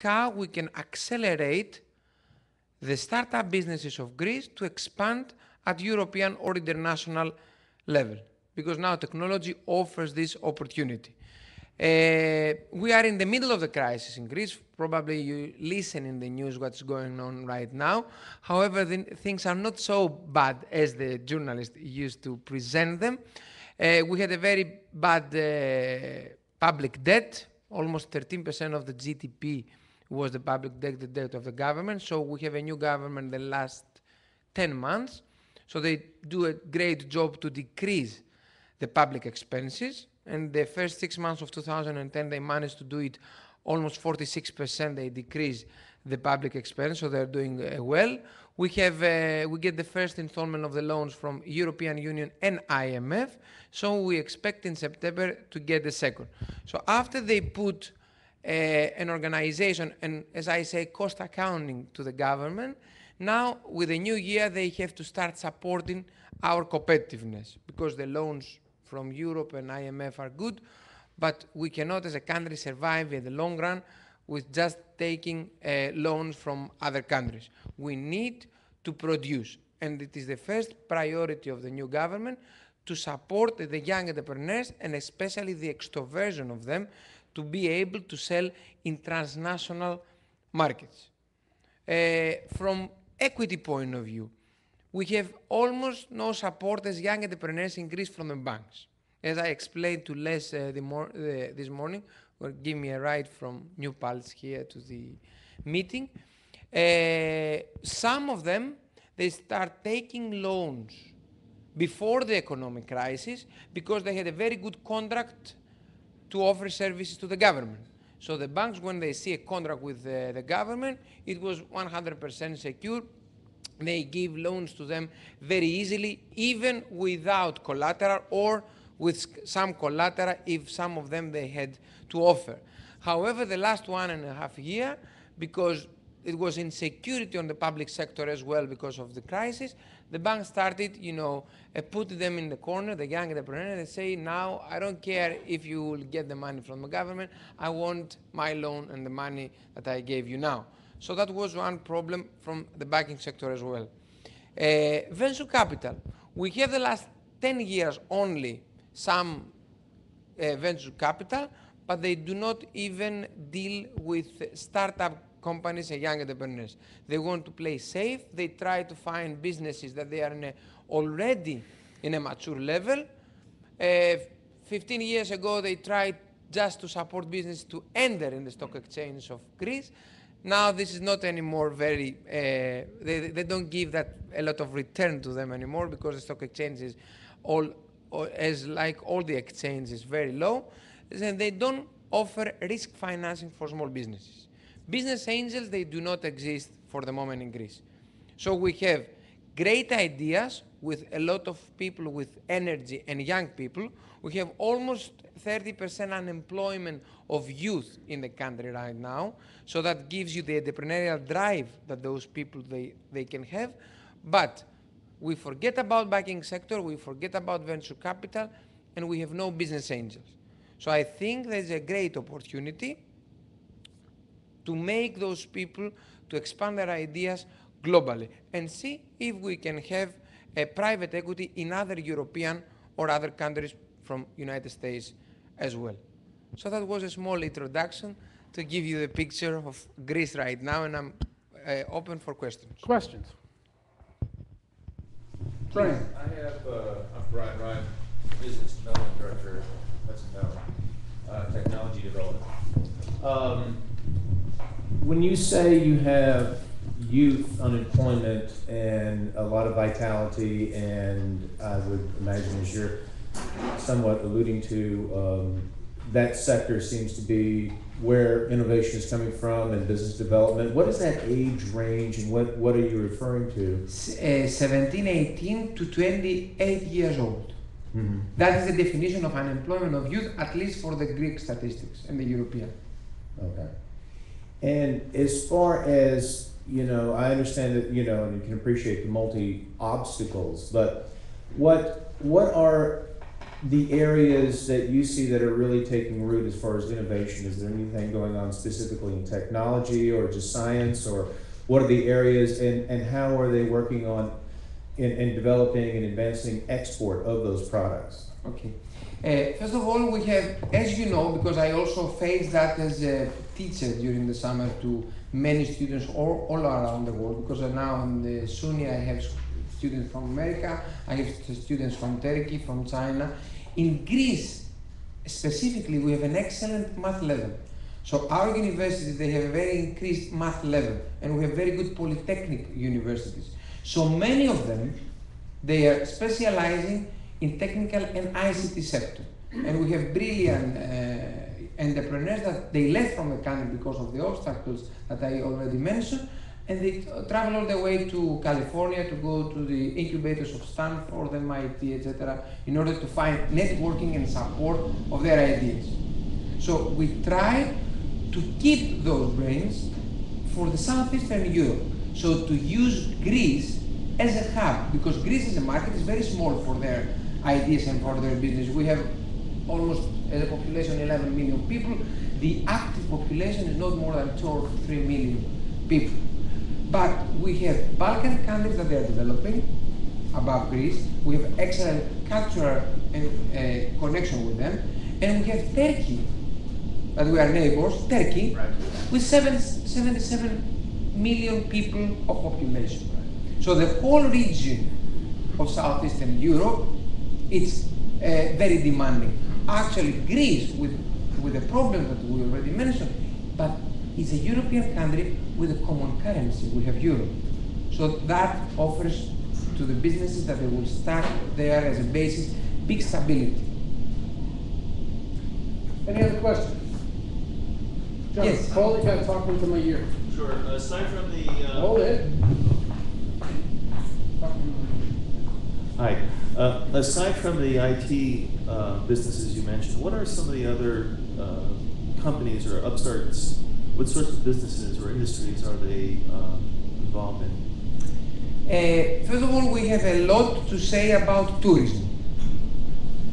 how we can accelerate the startup businesses of Greece to expand at European or international level, because now technology offers this opportunity. We are in the middle of the crisis in Greece. Probably you listen in the news what's going on right now. However, things are not so bad as the journalists used to present them. We had a very bad public debt. Almost 13% of the GDP was the public debt, the debt of the government. So we have a new government the last 10 months. So they do a great job to decrease the public expenses. And the first 6 months of 2010, they managed to do it almost 46%. They decreased the public expense, so they're doing well. We get the first installment of the loans from European Union and IMF. So we expect in September to get the second. So after they put an organization and, as I say, cost accounting to the government, now with the new year they have to start supporting our competitiveness, because the loans from Europe and IMF are good, but we cannot as a country survive in the long run with just taking loans from other countries. We need to produce, and it is the first priority of the new government to support the young entrepreneurs and especially the extroversion of them to be able to sell in transnational markets. From equity point of view, we have almost no support as young entrepreneurs in Greece from the banks. As I explained to Les this morning, or give me a ride from New Palace here to the meeting, some of them, they start taking loans before the economic crisis because they had a very good contract to offer services to the government. So the banks, when they see a contract with the government, it was 100% secure. They give loans to them very easily, even without collateral or with some collateral if some of them they had to offer. However, the last 1.5 years, because it was insecurity on the public sector as well because of the crisis, the bank started, putting them in the corner, the young entrepreneurs, and say, now I don't care if you will get the money from the government, I want my loan and the money that I gave you now. So that was one problem from the banking sector as well. Venture capital. We have the last 10 years only some venture capital, but they do not even deal with startup companies and young entrepreneurs. They want to play safe. They try to find businesses that they are already in a mature level. 15 years ago, they tried just to support business to enter in the stock exchange of Greece. Now this is not anymore very, they don't give that a lot of return to them anymore because the stock exchange is as like all the exchanges, very low. And they don't offer risk financing for small businesses. Business angels, they do not exist for the moment in Greece. So we have great ideas with a lot of people with energy and young people. We have almost 30% unemployment of youth in the country right now. So that gives you the entrepreneurial drive that those people, they can have. But we forget about banking sector, we forget about venture capital, and we have no business angels. So I think there's a great opportunity to make those people to expand their ideas globally and see if we can have a private equity in other European or other countries from United States as well. So that was a small introduction to give you the picture of Greece right now, and I'm open for questions. Questions? Brian. I'm Brian Ryan, Business Development Director. That's about technology development. When you say you have youth unemployment and a lot of vitality, and I would imagine, as you're somewhat alluding to, that sector seems to be where innovation is coming from and business development. What is that age range, and what are you referring to? 17, 18 to 28 years old. Mm-hmm. That is the definition of unemployment of youth, at least for the Greek statistics and the European. Okay. And as far as, I understand that, and you can appreciate the multi-obstacles, but what are the areas that you see that are really taking root as far as innovation? Is there anything going on specifically in technology or just science, or what are the areas, and how are they working on in developing and advancing export of those products? Okay. First of all, we have, as you know, because I also faced that as a teacher during the summer to many students all around the world, because now in the SUNY I have students from America, I have students from Turkey, from China. In Greece, specifically, we have an excellent math level. So our universities, they have a very increased math level, and we have very good polytechnic universities. So many of them, they are specializing in technical and ICT sector. And we have brilliant entrepreneurs that they left from the country because of the obstacles that I already mentioned, and they travel all the way to California to go to the incubators of Stanford, MIT, etc., in order to find networking and support of their ideas. So we try to keep those brains for the Southeastern Europe. So to use Greece as a hub, because Greece as a market is very small for their ideas and for their business. We have almost, as a population, 11 million people. The active population is not more than 2 or 3 million people. But we have Balkan countries that they are developing above Greece. We have excellent cultural connection with them. And we have Turkey, that we are neighbors, Turkey, right, with 77 million people of population. So the whole region of Southeastern Europe, it's very demanding. Actually, Greece, with the problem that we already mentioned, but it's a European country with a common currency. We have euro. So that offers to the businesses that they will start there as a basis, big stability. Any other questions? John, Yes. Paul, you gotta talk into my ear. Sure. Aside from the Hold it. Hi. Aside from the IT businesses you mentioned, what are some of the other companies or upstarts? What sorts of businesses or industries are they involved in? First of all, we have a lot to say about tourism,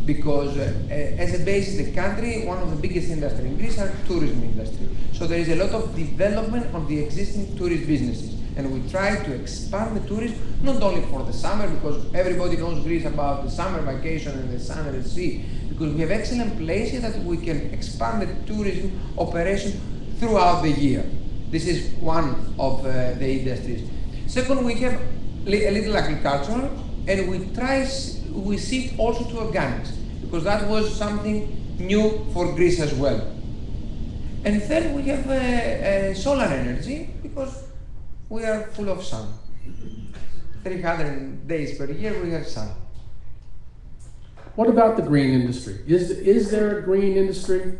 because as a base in the country, one of the biggest industries in Greece are tourism industry. So there is a lot of development of the existing tourist businesses. And we try to expand the tourism, not only for the summer, because everybody knows Greece about the summer vacation and the sun and the sea, because we have excellent places that we can expand the tourism operation throughout the year. This is one of the industries. Second, we have a little agricultural, and we shift also to organics, because that was something new for Greece as well. And third, we have solar energy, because we are full of sun. 300 days per year we have sun. What about the green industry? Is there a green industry?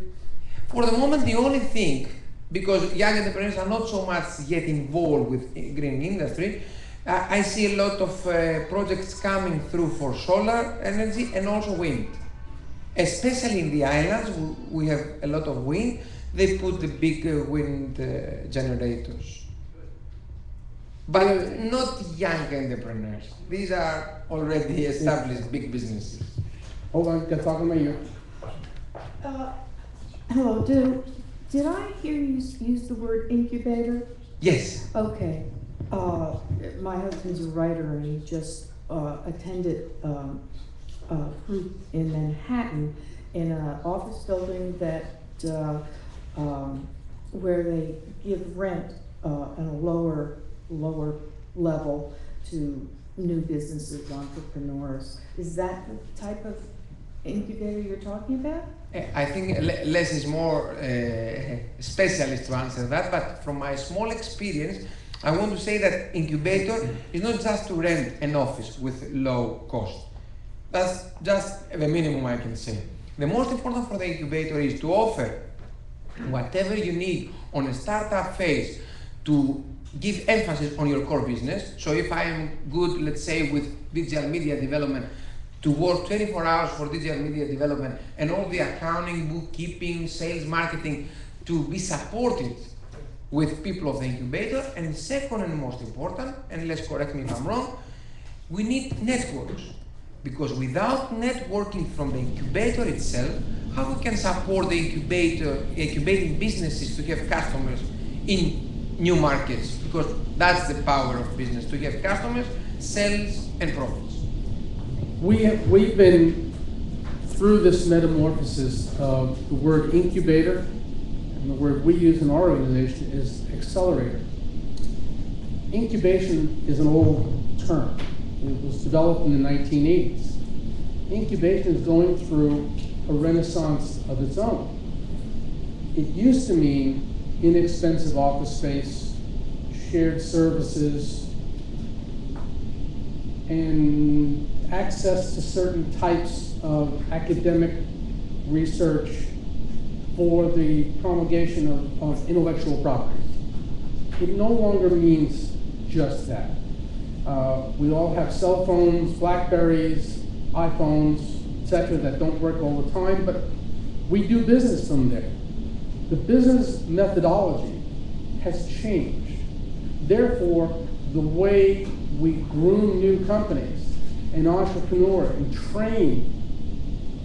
For the moment, the only thing, because young entrepreneurs are not so much yet involved with green industry, I see a lot of projects coming through for solar energy and also wind. Especially in the islands, we have a lot of wind. They put the big wind generators. But not young entrepreneurs. These are already established big businesses. Hold on, got talking to my ear. Hello, did I hear you use the word incubator? Yes. Okay. My husband's a writer, and he just attended a group in Manhattan in an office building that where they give rent on a lower level to new businesses, entrepreneurs. Is that the type of incubator you're talking about? I think Les is more specialist to answer that, but from my small experience, I want to say that incubator is not just to rent an office with low cost. That's just the minimum I can say. The most important for the incubator is to offer whatever you need on a startup phase to give emphasis on your core business. So if I am good, let's say, with digital media development, to work 24 hours for digital media development and all the accounting, bookkeeping, sales, marketing to be supported with people of the incubator. And second and most important, and let's correct me if I'm wrong, we need networks. Because without networking from the incubator itself, how we can support the incubating businesses to have customers in new markets? Because that's the power of business, to have customers, sales, and profits. We've been through this metamorphosis of the word incubator, and the word we use in our organization is accelerator. Incubation is an old term. It was developed in the 1980s. Incubation is going through a renaissance of its own. It used to mean inexpensive office space, shared services, and access to certain types of academic research for the promulgation of intellectual property. It no longer means just that. We all have cell phones, Blackberries, iPhones, etc. that don't work all the time, but we do business from there. The business methodology has changed. Therefore, the way we groom new companies and entrepreneurs and train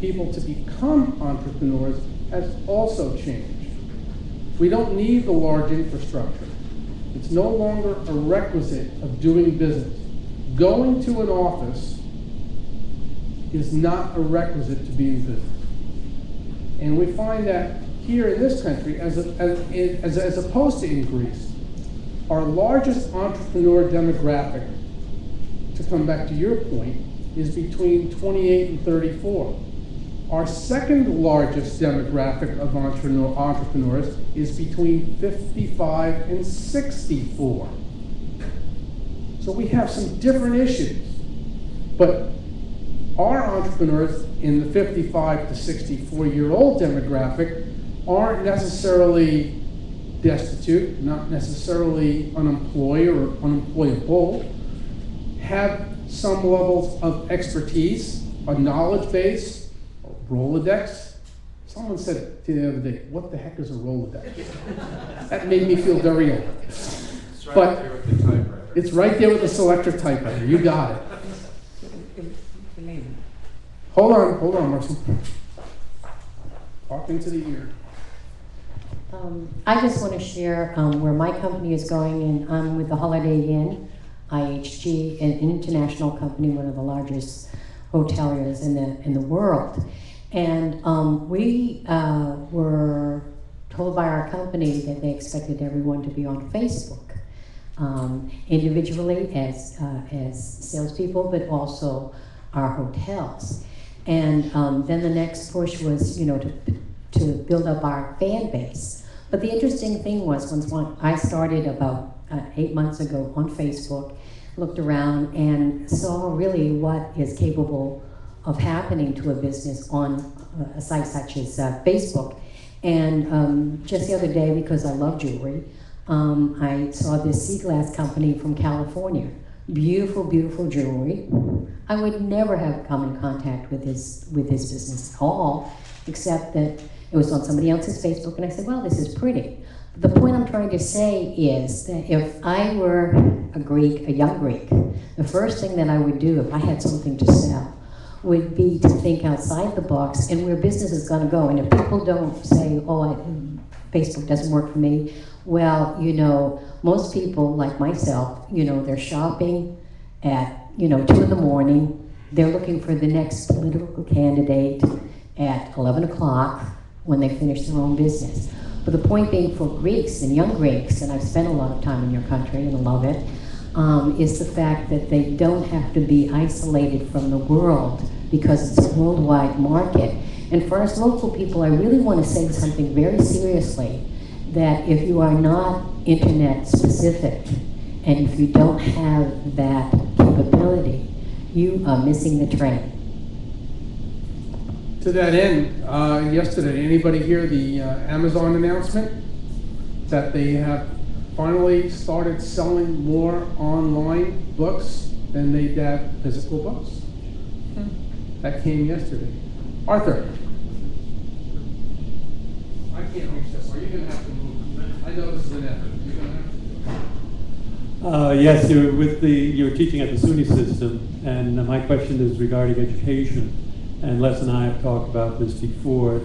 people to become entrepreneurs has also changed. We don't need the large infrastructure. It's no longer a requisite of doing business. Going to an office is not a requisite to be in business. And we find that here in this country, as opposed to in Greece, our largest entrepreneur demographic, to come back to your point, is between 28 and 34. Our second largest demographic of entrepreneurs is between 55 and 64. So we have some different issues. But our entrepreneurs in the 55 to 64-year-old demographic aren't necessarily destitute, not necessarily unemployed or unemployable, have some levels of expertise, a knowledge base, Rolodex. Someone said to the other day, what the heck is a Rolodex? That made me feel very old. It's right But there with the typewriter. it's right there with the selector typewriter. You got it. Hold on, Marcy. Talk into the ear. I just want to share where my company is going, and I'm with the Holiday Inn, IHG, an international company, one of the largest hoteliers in the world. And we were told by our company that they expected everyone to be on Facebook, individually as salespeople, but also our hotels. And then the next push was, to build up our fan base. But the interesting thing was, once I started about 8 months ago on Facebook, looked around and saw really what is capable of happening to a business on a site such as Facebook. And just the other day, because I love jewelry, I saw this sea glass company from California. Beautiful, beautiful jewelry. I would never have come in contact with his business at all, except that it was on somebody else's Facebook, and I said, well, this is pretty. The point I'm trying to say is that if I were a Greek, a young Greek, the first thing that I would do if I had something to sell would be to think outside the box and where business is going to go. And if people don't say, Facebook doesn't work for me, well, most people like myself, they're shopping at, 2 in the morning. They're looking for the next political candidate at 11 o'clock when they finish their own business. But the point being for Greeks and young Greeks, and I've spent a lot of time in your country and I love it, is the fact that they don't have to be isolated from the world because it's a worldwide market. And for us local people, I really want to say something very seriously, that if you are not internet specific and if you don't have that capability, you are missing the train. To that end, yesterday, anybody hear the Amazon announcement that they have finally started selling more online books than they have physical books? That came yesterday. Arthur. I can't reach this. Are you going to have to move? I know this is an effort. You're going to have Yes, you're teaching at the SUNY system, and my question is regarding education. And Les and I have talked about this before.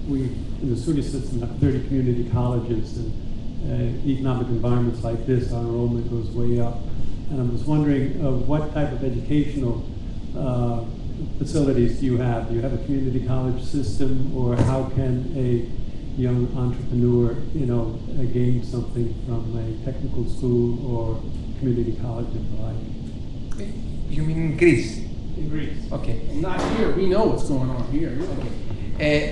We, in the SUNY system, have 30 community colleges, and economic environments like this, our enrollment goes way up. And I'm just wondering what type of educational facilities do you have? Do you have a community college system, or how can a young entrepreneur, gain something from a technical school or community college and the like? You mean in Greece? In Greece. Okay. Not here. We know what's going on here.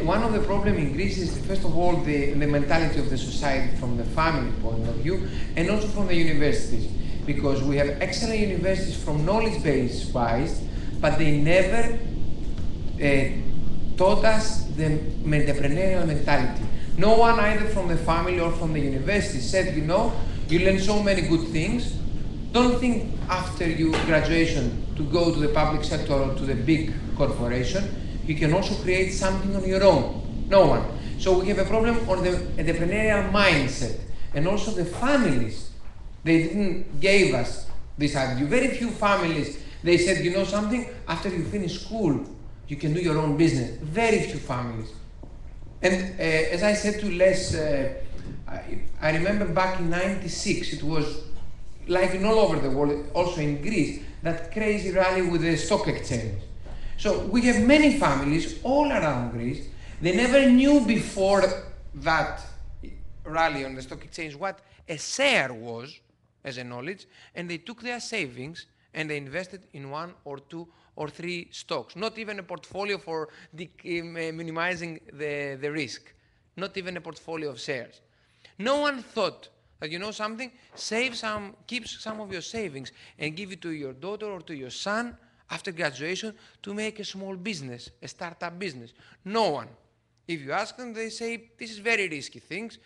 One of the problems in Greece is, first of all, the mentality of the society from the family point of view, and also from the universities. Because we have excellent universities from knowledge-based wise, but they never taught us the entrepreneurial mentality. No one, either from the family or from the university, said, you learn so many good things. Don't think after your graduation to go to the public sector or to the big corporation. You can also create something on your own. No one. So we have a problem on the entrepreneurial mindset, and also the families. They didn't give us this attitude. Very few families, they said, something, after you finish school, you can do your own business. Very few families. And as I said to Les, I remember back in '96, it was like in all over the world, also in Greece, that crazy rally with the stock exchange. So we have many families all around Greece. They never knew before that rally on the stock exchange what a share was as a knowledge, and they took their savings and they invested in 1 or 2 or 3 stocks. Not even a portfolio for minimizing the risk. Not even a portfolio of shares. No one thought that, something, keep some of your savings and give it to your daughter or to your son after graduation to make a small business, a startup business. No one. If you ask them, they say, this is very risky things.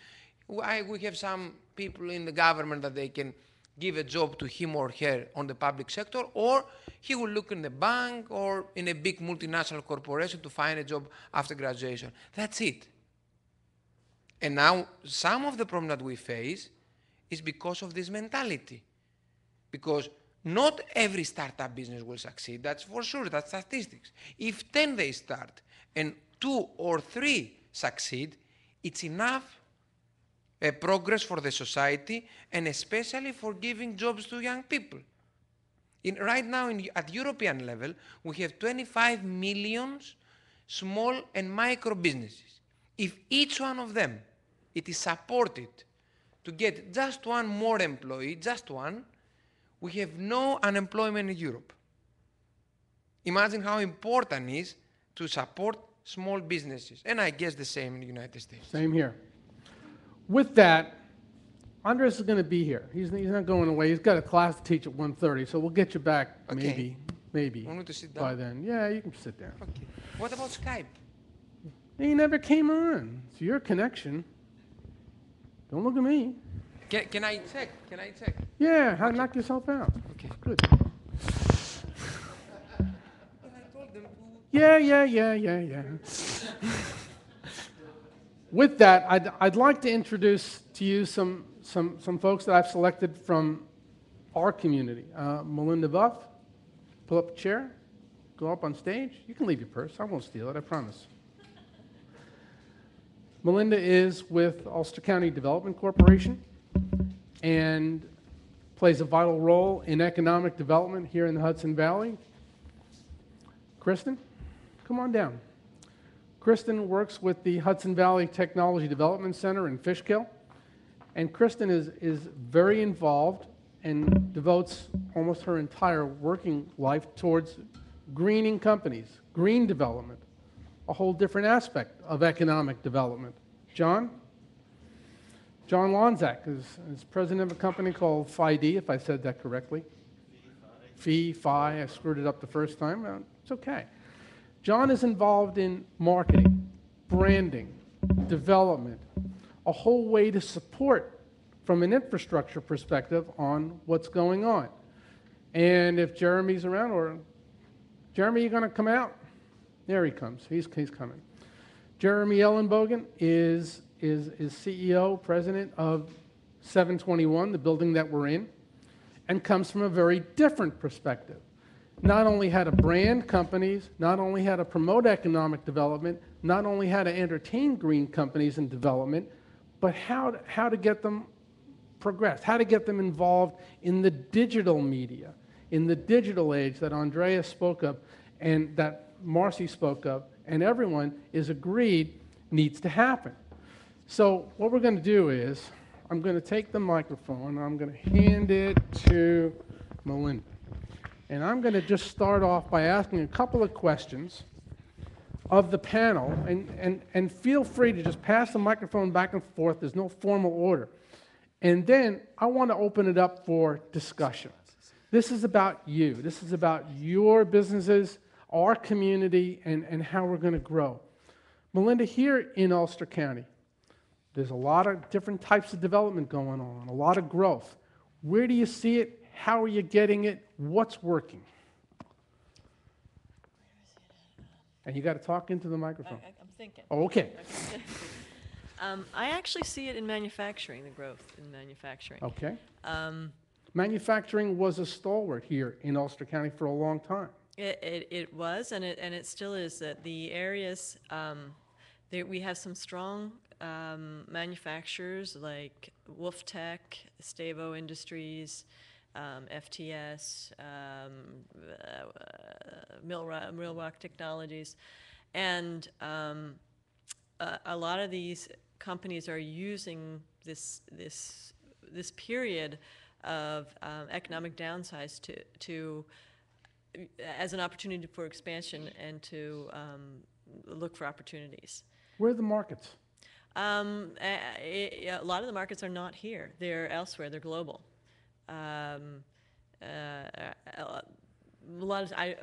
We have some people in the government that they can give a job to him or her on the public sector, or he will look in the bank or in a big multinational corporation to find a job after graduation. That's it. And now some of the problem that we face is because of this mentality. Because not every startup business will succeed, that's for sure, that's statistics. If 10 they start and 2 or 3 succeed, it's enough progress for the society, and especially for giving jobs to young people. Right now, at European level, we have 25 million small and micro businesses. If each one of them, it is supported to get just one more employee, just one, we have no unemployment in Europe. Imagine how important it is to support small businesses, and I guess the same in the United States. Same here. With that, Andres is going to be here. He's not going away. He's got a class to teach at 1:30, so we'll get you back maybe Want me to sit down? by then. Yeah, you can sit down. Okay. What about Skype? He never came on. It's your connection. Don't look at me. Can I check? Can I check? Yeah, knock yourself out. Okay. Good. I told them to... Yeah. With that, I'd like to introduce to you some folks that I've selected from our community. Melinda Buff, pull up a chair, go up on stage. You can leave your purse. I won't steal it, I promise. Melinda is with Ulster County Development Corporation and plays a vital role in economic development here in the Hudson Valley. Kristen, come on down. Kristen works with the Hudson Valley Technology Development Center in Fishkill, and Kristen is very involved and devotes almost her entire working life towards greening companies, green development, a whole different aspect of economic development. John Lonzak is president of a company called FID, if I said that correctly. FI, I screwed it up the first time. It's okay. John is involved in marketing, branding, development, a whole way to support from an infrastructure perspective on what's going on. And if Jeremy's around, or Jeremy, you going to come out? There he comes. He's coming. Jeremy Ellenbogen is CEO, president of 721, the building that we're in. and comes from a very different perspective. Not only how to brand companies, not only how to promote economic development, not only how to entertain green companies in development, but how to get them progressed, how to get them involved in the digital media, in the digital age that Andrea spoke of and that Marcy spoke of, and everyone is agreed needs to happen. So what we're going to do is, I'm going to take the microphone, and I'm going to hand it to Melinda. And I'm going to just start off by asking a couple of questions of the panel, and feel free to just pass the microphone back and forth. There's no formal order. And then I want to open it up for discussion. This is about you. This is about your businesses, our community, and how we're going to grow. Melinda, here in Ulster County, there's a lot of different types of development going on, a lot of growth. Where do you see it? How are you getting it? What's working? And you got to talk into the microphone. I'm thinking. Oh, okay. I actually see it in manufacturing, the growth in manufacturing. Okay. Manufacturing was a stalwart here in Ulster County for a long time. It was, and it still is. That the areas we have some strong manufacturers like Wolf Tech, Stavo Industries, FTS, Millrock Technologies, and a lot of these companies are using this period of economic downsize to as an opportunity for expansion and to look for opportunities. Where are the markets? A lot of the markets are not here; they're elsewhere. They're global. A lot of I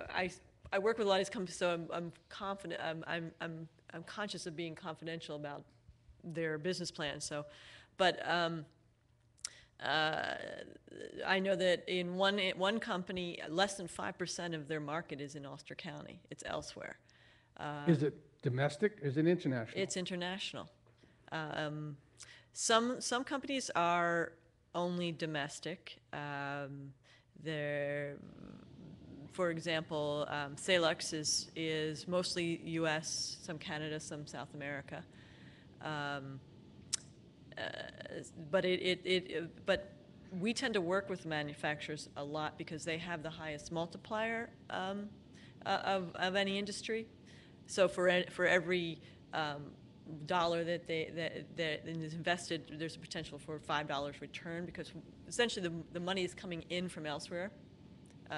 work with a lot of these companies, so I'm confident. I'm conscious of being confidential about their business plans. So, but I know that in one company, less than 5% of their market is in Ulster County. It's elsewhere. Is it domestic? Is it international? It's international. Some companies are only domestic. For example, Salux is mostly U.S., some Canada, some South America. But we tend to work with manufacturers a lot because they have the highest multiplier of any industry. So for every dollar that is invested, there's a potential for $5 return because essentially the money is coming in from elsewhere.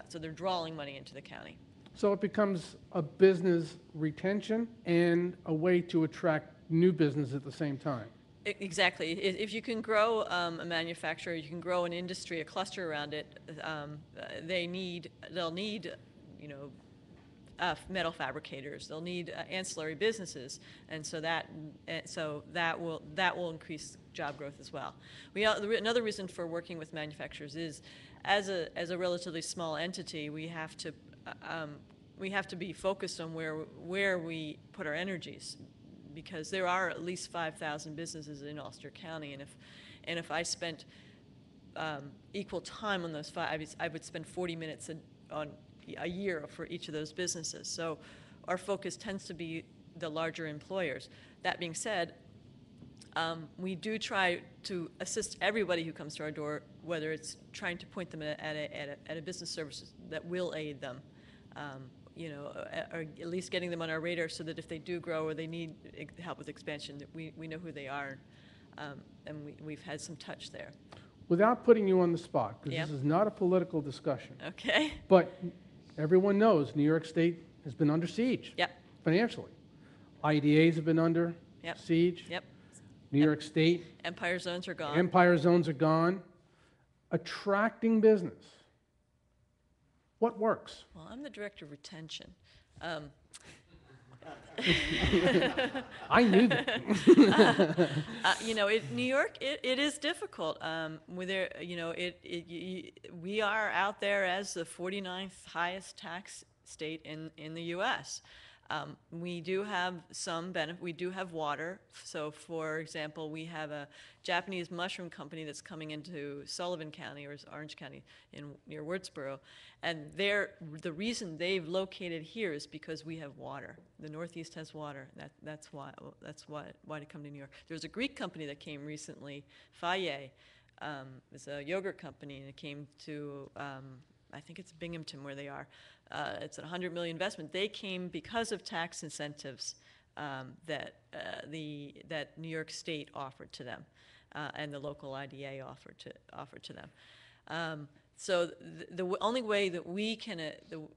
So they're drawing money into the county. So it becomes a business retention and a way to attract new business at the same time. Exactly. If you can grow a manufacturer, you can grow an industry, a cluster around it. They'll need, metal fabricators. They'll need ancillary businesses, and so that will increase job growth as well. Another reason for working with manufacturers is, as a relatively small entity, we have to be focused on where we put our energies, because there are at least 5,000 businesses in Ulster County, and if I spent equal time on those five, I would spend 40 minutes on a year for each of those businesses. So our focus tends to be the larger employers. That being said, we do try to assist everybody who comes to our door, whether it's trying to point them at a business service that will aid them, or at least getting them on our radar so that if they do grow or they need help with expansion, that we know who they are, and we've had some touch there. Without putting you on the spot, because Yep. this is not a political discussion, Okay. but everyone knows New York State has been under siege. Yep. Financially. IDAs have been under Yep. siege. Yep. New York State, Empire zones are gone. empire zones are gone. Attracting business. What works? Well, I'm the director of retention. I knew that. New York, it is difficult. We are out there as the 49th highest tax state in the U.S. We do have some benefit. We do have water. So, for example, we have a Japanese mushroom company that's coming into Sullivan County or Orange County near Wurtsboro, and the reason they've located here is because we have water. The Northeast has water. That's why to come to New York. There's a Greek company that came recently, Faye. It's a yogurt company, and it came to I think it's Binghamton where they are. It's a $100 million investment. They came because of tax incentives that New York State offered to them, and the local IDA offered to them. So the only way that we can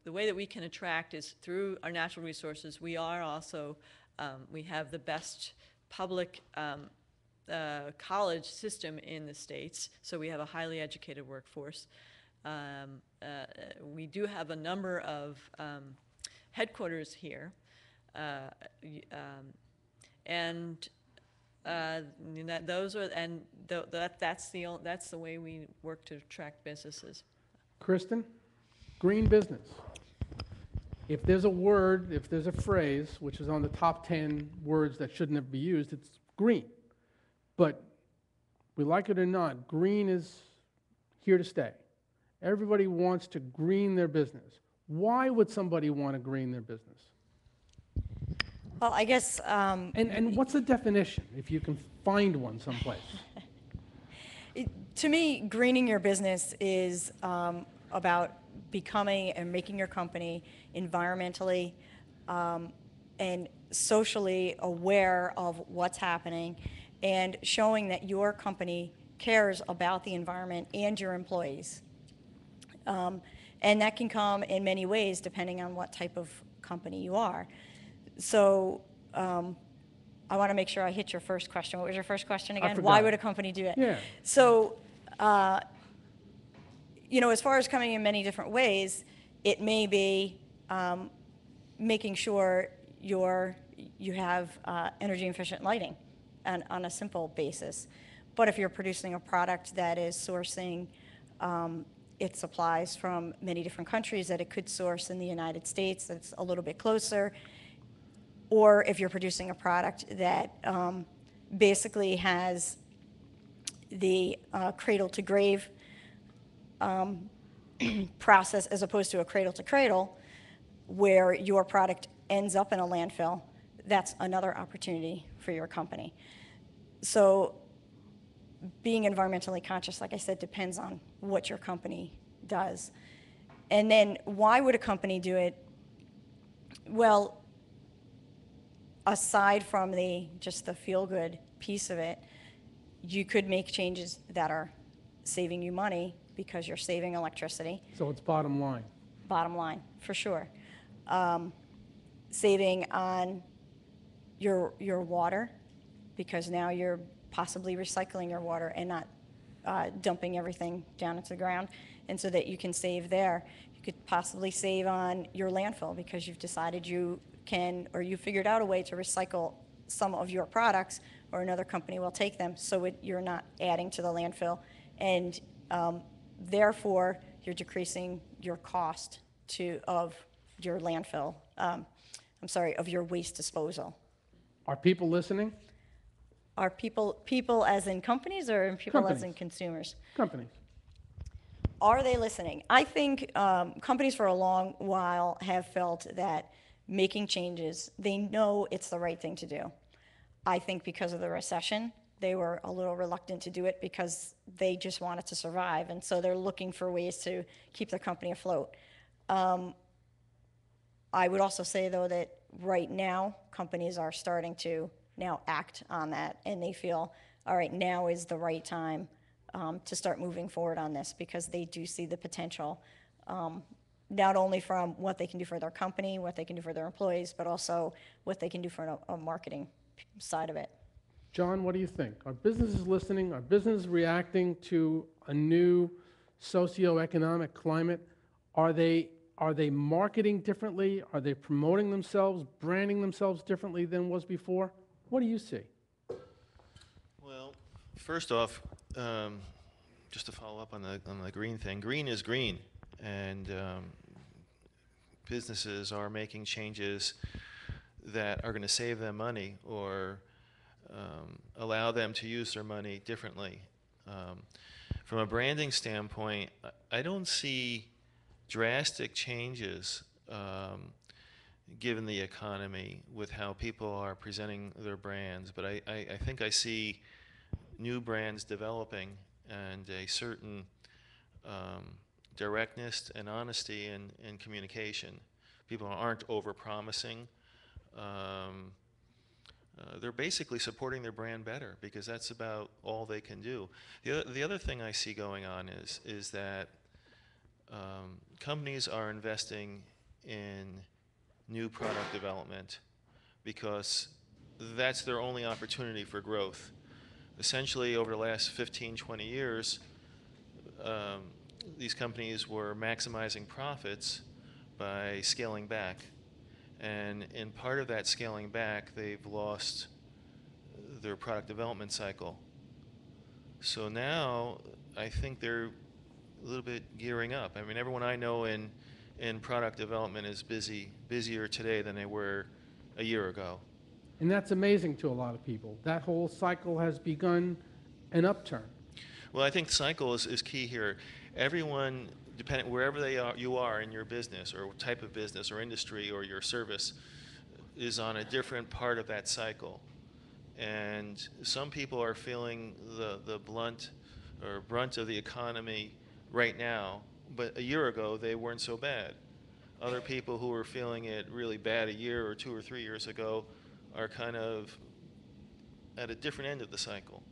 the way that we can attract is through our natural resources. We are also we have the best public college system in the States, so we have a highly educated workforce. We do have a number of headquarters here, and that's the way we work to attract businesses. Kristen, green business. If there's a word, if there's a phrase, which is on the top 10 words that shouldn't be used, it's green. But we like it or not, green is here to stay. Everybody wants to green their business. Why would somebody want to green their business? Well, I guess... And what's the definition, if you can find one someplace? To me, greening your business is about becoming and making your company environmentally and socially aware of what's happening and showing that your company cares about the environment and your employees. And that can come in many ways depending on what type of company you are. So I want to make sure I hit your first question. What was your first question again? Why would a company do it? Yeah. So, as far as coming in many different ways, it may be making sure you have energy efficient lighting on a simple basis. But if you're producing a product that is sourcing its supplies from many different countries that it could source in the United States that's a little bit closer, or if you're producing a product that basically has the cradle to grave process as opposed to a cradle to cradle, where your product ends up in a landfill, that's another opportunity for your company. So being environmentally conscious, like I said, depends on what your company does. And then why would a company do it? Well, aside from just the feel-good piece of it, you could make changes that are saving you money because you're saving electricity. So it's bottom line. Bottom line, for sure. Saving on your water, because now you're possibly recycling your water and not dumping everything down into the ground, and so that you can save there. You could possibly save on your landfill because you've decided you can, or you figured out a way to recycle some of your products, or another company will take them, so you're not adding to the landfill, and therefore you're decreasing your cost of your landfill. Of your waste disposal. Are people listening? Are people as in companies, or people Companies. as in consumers? Companies. Are they listening? I think companies for a long while have felt that making changes, they know it's the right thing to do. I think because of the recession, they were a little reluctant to do it because they just wanted to survive, and so they're looking for ways to keep their company afloat. I would also say, though, that right now, companies are starting to now act on that, and they feel, all right, now is the right time to start moving forward on this, because they do see the potential, not only from what they can do for their company, what they can do for their employees, but also what they can do for a marketing side of it. John, what do you think? Are businesses listening? Are businesses reacting to a new socioeconomic climate? Are they marketing differently? Are they promoting themselves, branding themselves differently than was before? What do you see? Well, first off, just to follow up on the green thing, green is green, and businesses are making changes that are going to save them money or allow them to use their money differently. From a branding standpoint, I don't see drastic changes given the economy with how people are presenting their brands, but I think I see new brands developing and a certain directness and honesty in communication. People aren't over-promising. They're basically supporting their brand better because that's about all they can do. The other thing I see going on is that companies are investing in new product development because that's their only opportunity for growth. Essentially, over the last 15, 20 years, these companies were maximizing profits by scaling back. And in part of that scaling back, they've lost their product development cycle. So now I think they're a little bit gearing up. I mean, everyone I know in product development is busier today than they were a year ago. And that's amazing to a lot of people. That whole cycle has begun an upturn. Well, I think cycle is key here. Everyone, depending wherever you are in your business or type of business or industry or your service, is on a different part of that cycle. And some people are feeling the brunt of the economy right now, but a year ago they weren't so bad. Other people who were feeling it really bad a year or 2 or 3 years ago are kind of at a different end of the cycle.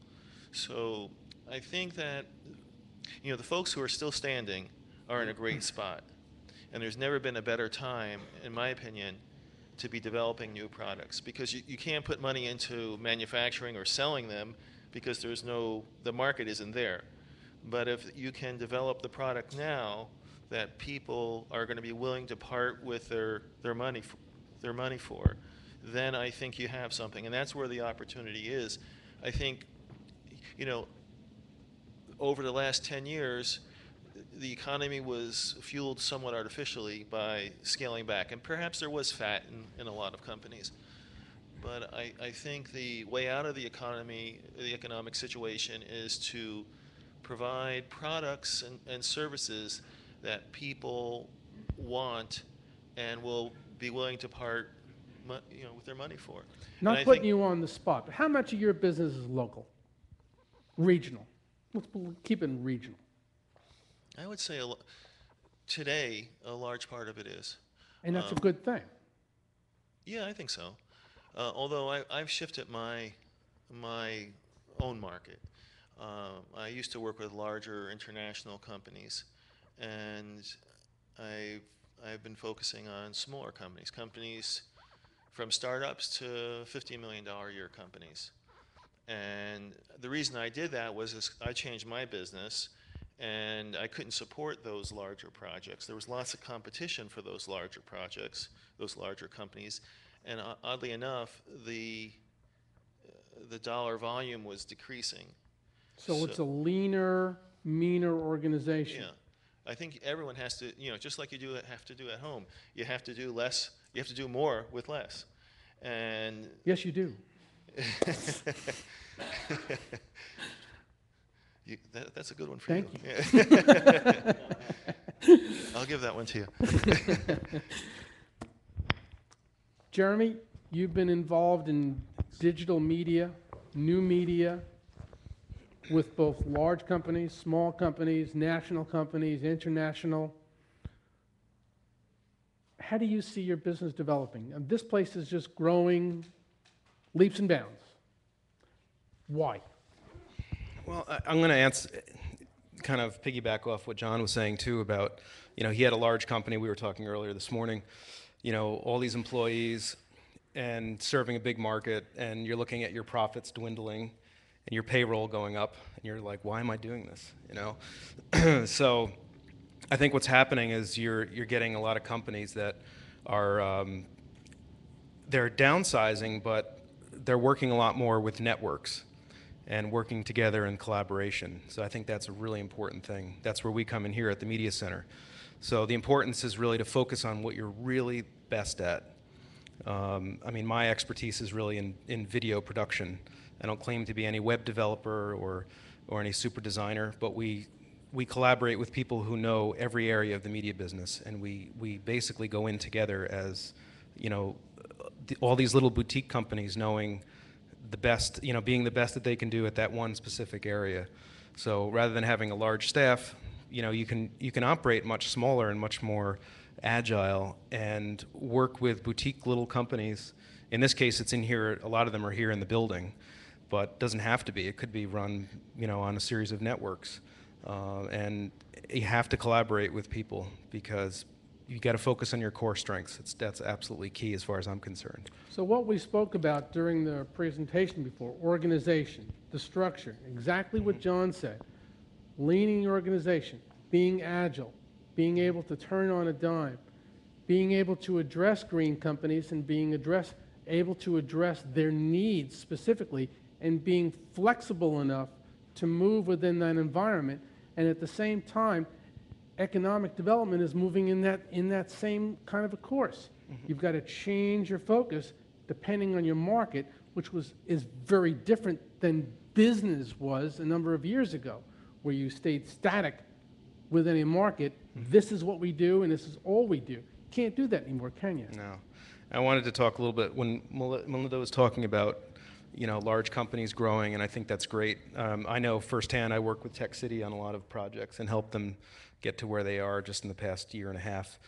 So I think that, you know, the folks who are still standing are in a great spot. And there's never been a better time, in my opinion, to be developing new products, because you can't put money into manufacturing or selling them because the market isn't there. But if you can develop the product now that people are going to be willing to part with their money for, then I think you have something. And that's where the opportunity is. I think, you know, over the last 10 years, the economy was fueled somewhat artificially by scaling back. And perhaps there was fat in a lot of companies. But I think the way out of the economy, the economic situation, is to provide products and services that people want and will be willing to part with their money for. Not putting you on the spot, but how much of your business is local? Regional? Let's keep it regional. I would say today a large part of it is. And that's a good thing. Yeah, I think so. Although I've shifted my own market. I used to work with larger international companies, and I've been focusing on smaller companies from startups to $50 million a year companies. And the reason I did that was I changed my business, and I couldn't support those larger projects. There was lots of competition for those larger projects, those larger companies, and oddly enough, the dollar volume was decreasing. So it's a leaner, meaner organization. Yeah, I think everyone has to, just like you have to do at home. You have to do less. You have to do more with less. And yes, you do. That's a good one for Thank you. I'll give that one to you. Jeremy, you've been involved in digital media, new media, with both large companies, small companies, national companies, international. How do you see your business developing? This place is just growing leaps and bounds. Why? Well, I'm going to kind of piggyback off what John was saying too about, he had a large company. We were talking earlier this morning, all these employees and serving a big market, and you're looking at your profits dwindling and your payroll going up, and you're like, why am I doing this? So I think what's happening is you're getting a lot of companies that are they're downsizing, but they're working a lot more with networks and working together in collaboration. So I think that's a really important thing. That's where we come in here at the Media Center. So the importance is really to focus on what you're really best at. I mean, my expertise is really in video production. I don't claim to be any web developer or any super designer, but we collaborate with people who know every area of the media business, and we basically go in together as, you know, all these little boutique companies knowing the best, you know, being the best that they can do at that one specific area. So rather than having a large staff, you know, you can operate much smaller and much more agile and work with boutique little companies. In this case, it's in here, a lot of them are here in the building, but doesn't have to be. It could be run, you know, on a series of networks. And you have to collaborate with people because you got to focus on your core strengths. That's absolutely key as far as I'm concerned. So what we spoke about during the presentation before, organization, the structure, exactly what John said. Leaning your organization, being agile, being able to turn on a dime, being able to address green companies and being able to address their needs specifically, and being flexible enough to move within that environment. And at the same time, economic development is moving in that same kind of a course. You've got to change your focus depending on your market, which is very different than business was a number of years ago, where you stayed static within a market. This is what we do, and this is all we do. Can't do that anymore, can you? No. I wanted to talk a little bit, when Melinda was talking about, you know, large companies growing, and I think that's great. I know firsthand, I work with Tech City on a lot of projects and help them get to where they are just in the past year and a half.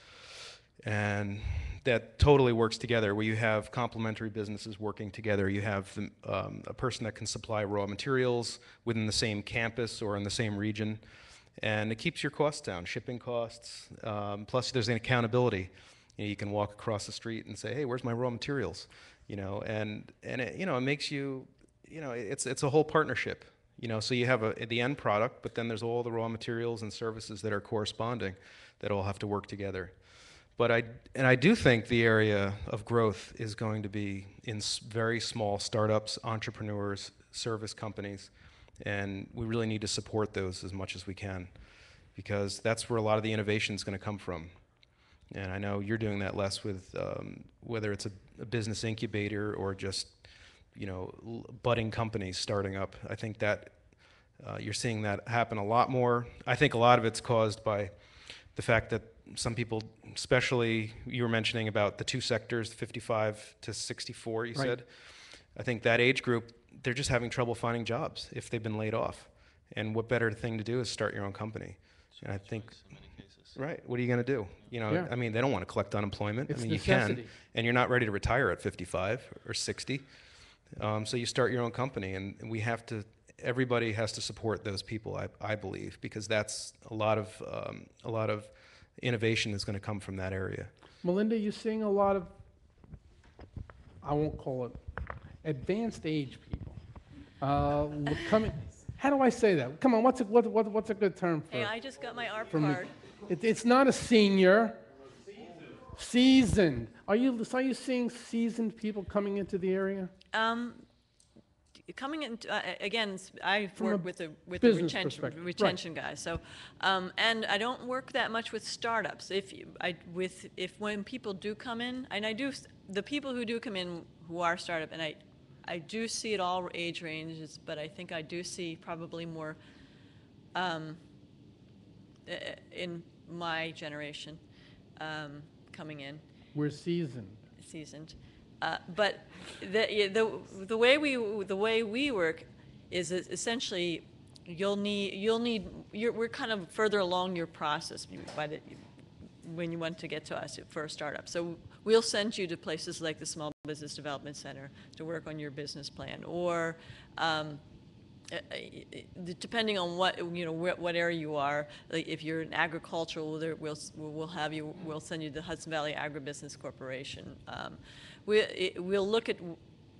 And that totally works together, where you have complementary businesses working together. You have a person that can supply raw materials within the same campus or in the same region, and it keeps your costs down, shipping costs. Plus, there's an accountability. You know, you can walk across the street and say, "Hey, where's my raw materials?" You know, and it, you know, it makes you, you know, it's a whole partnership. You know, so you have the end product, but then there's all the raw materials and services that are corresponding that all have to work together. But I do think the area of growth is going to be in very small startups, entrepreneurs, service companies, and we really need to support those as much as we can, because that's where a lot of the innovation is going to come from. And I know you're doing that, Les, with whether it's a business incubator or just, you know, budding companies starting up. I think that you're seeing that happen a lot more. I think a lot of it's caused by the fact that some people, especially you were mentioning about the two sectors, 55 to 64, you said. I think that age group, they're just having trouble finding jobs if they've been laid off. And what better thing to do is start your own company. And I think, right, what are you going to do? You know, I mean, they don't want to collect unemployment. It's I mean, necessity. you can, and you're not ready to retire at 55 or 60. So you start your own company, and we have to, everybody has to support those people, I believe, because that's a lot of innovation is going to come from that area. Melinda, you're seeing a lot of, I won't call it advanced age people coming. How do I say that? Come on, what's a good term for? Hey, I just got my ARP for me? card. It's not a senior. Seasoned. Are you seeing seasoned people coming into the area? Coming in, again, I From work a with the business perspective. retention guys. So, and I don't work that much with startups. When people do come in, and the people who do come in who are startup, and I do see it all age ranges, but I think I do see probably more in my generation coming in. We're seasoned. But the way we work is essentially we're kind of further along your process when you want to get to us for a startup. So we'll send you to places like the Small Business Development Center to work on your business plan, or depending on what area you are. Like if you're in agricultural, we'll send you to the Hudson Valley Agribusiness Corporation. We'll look at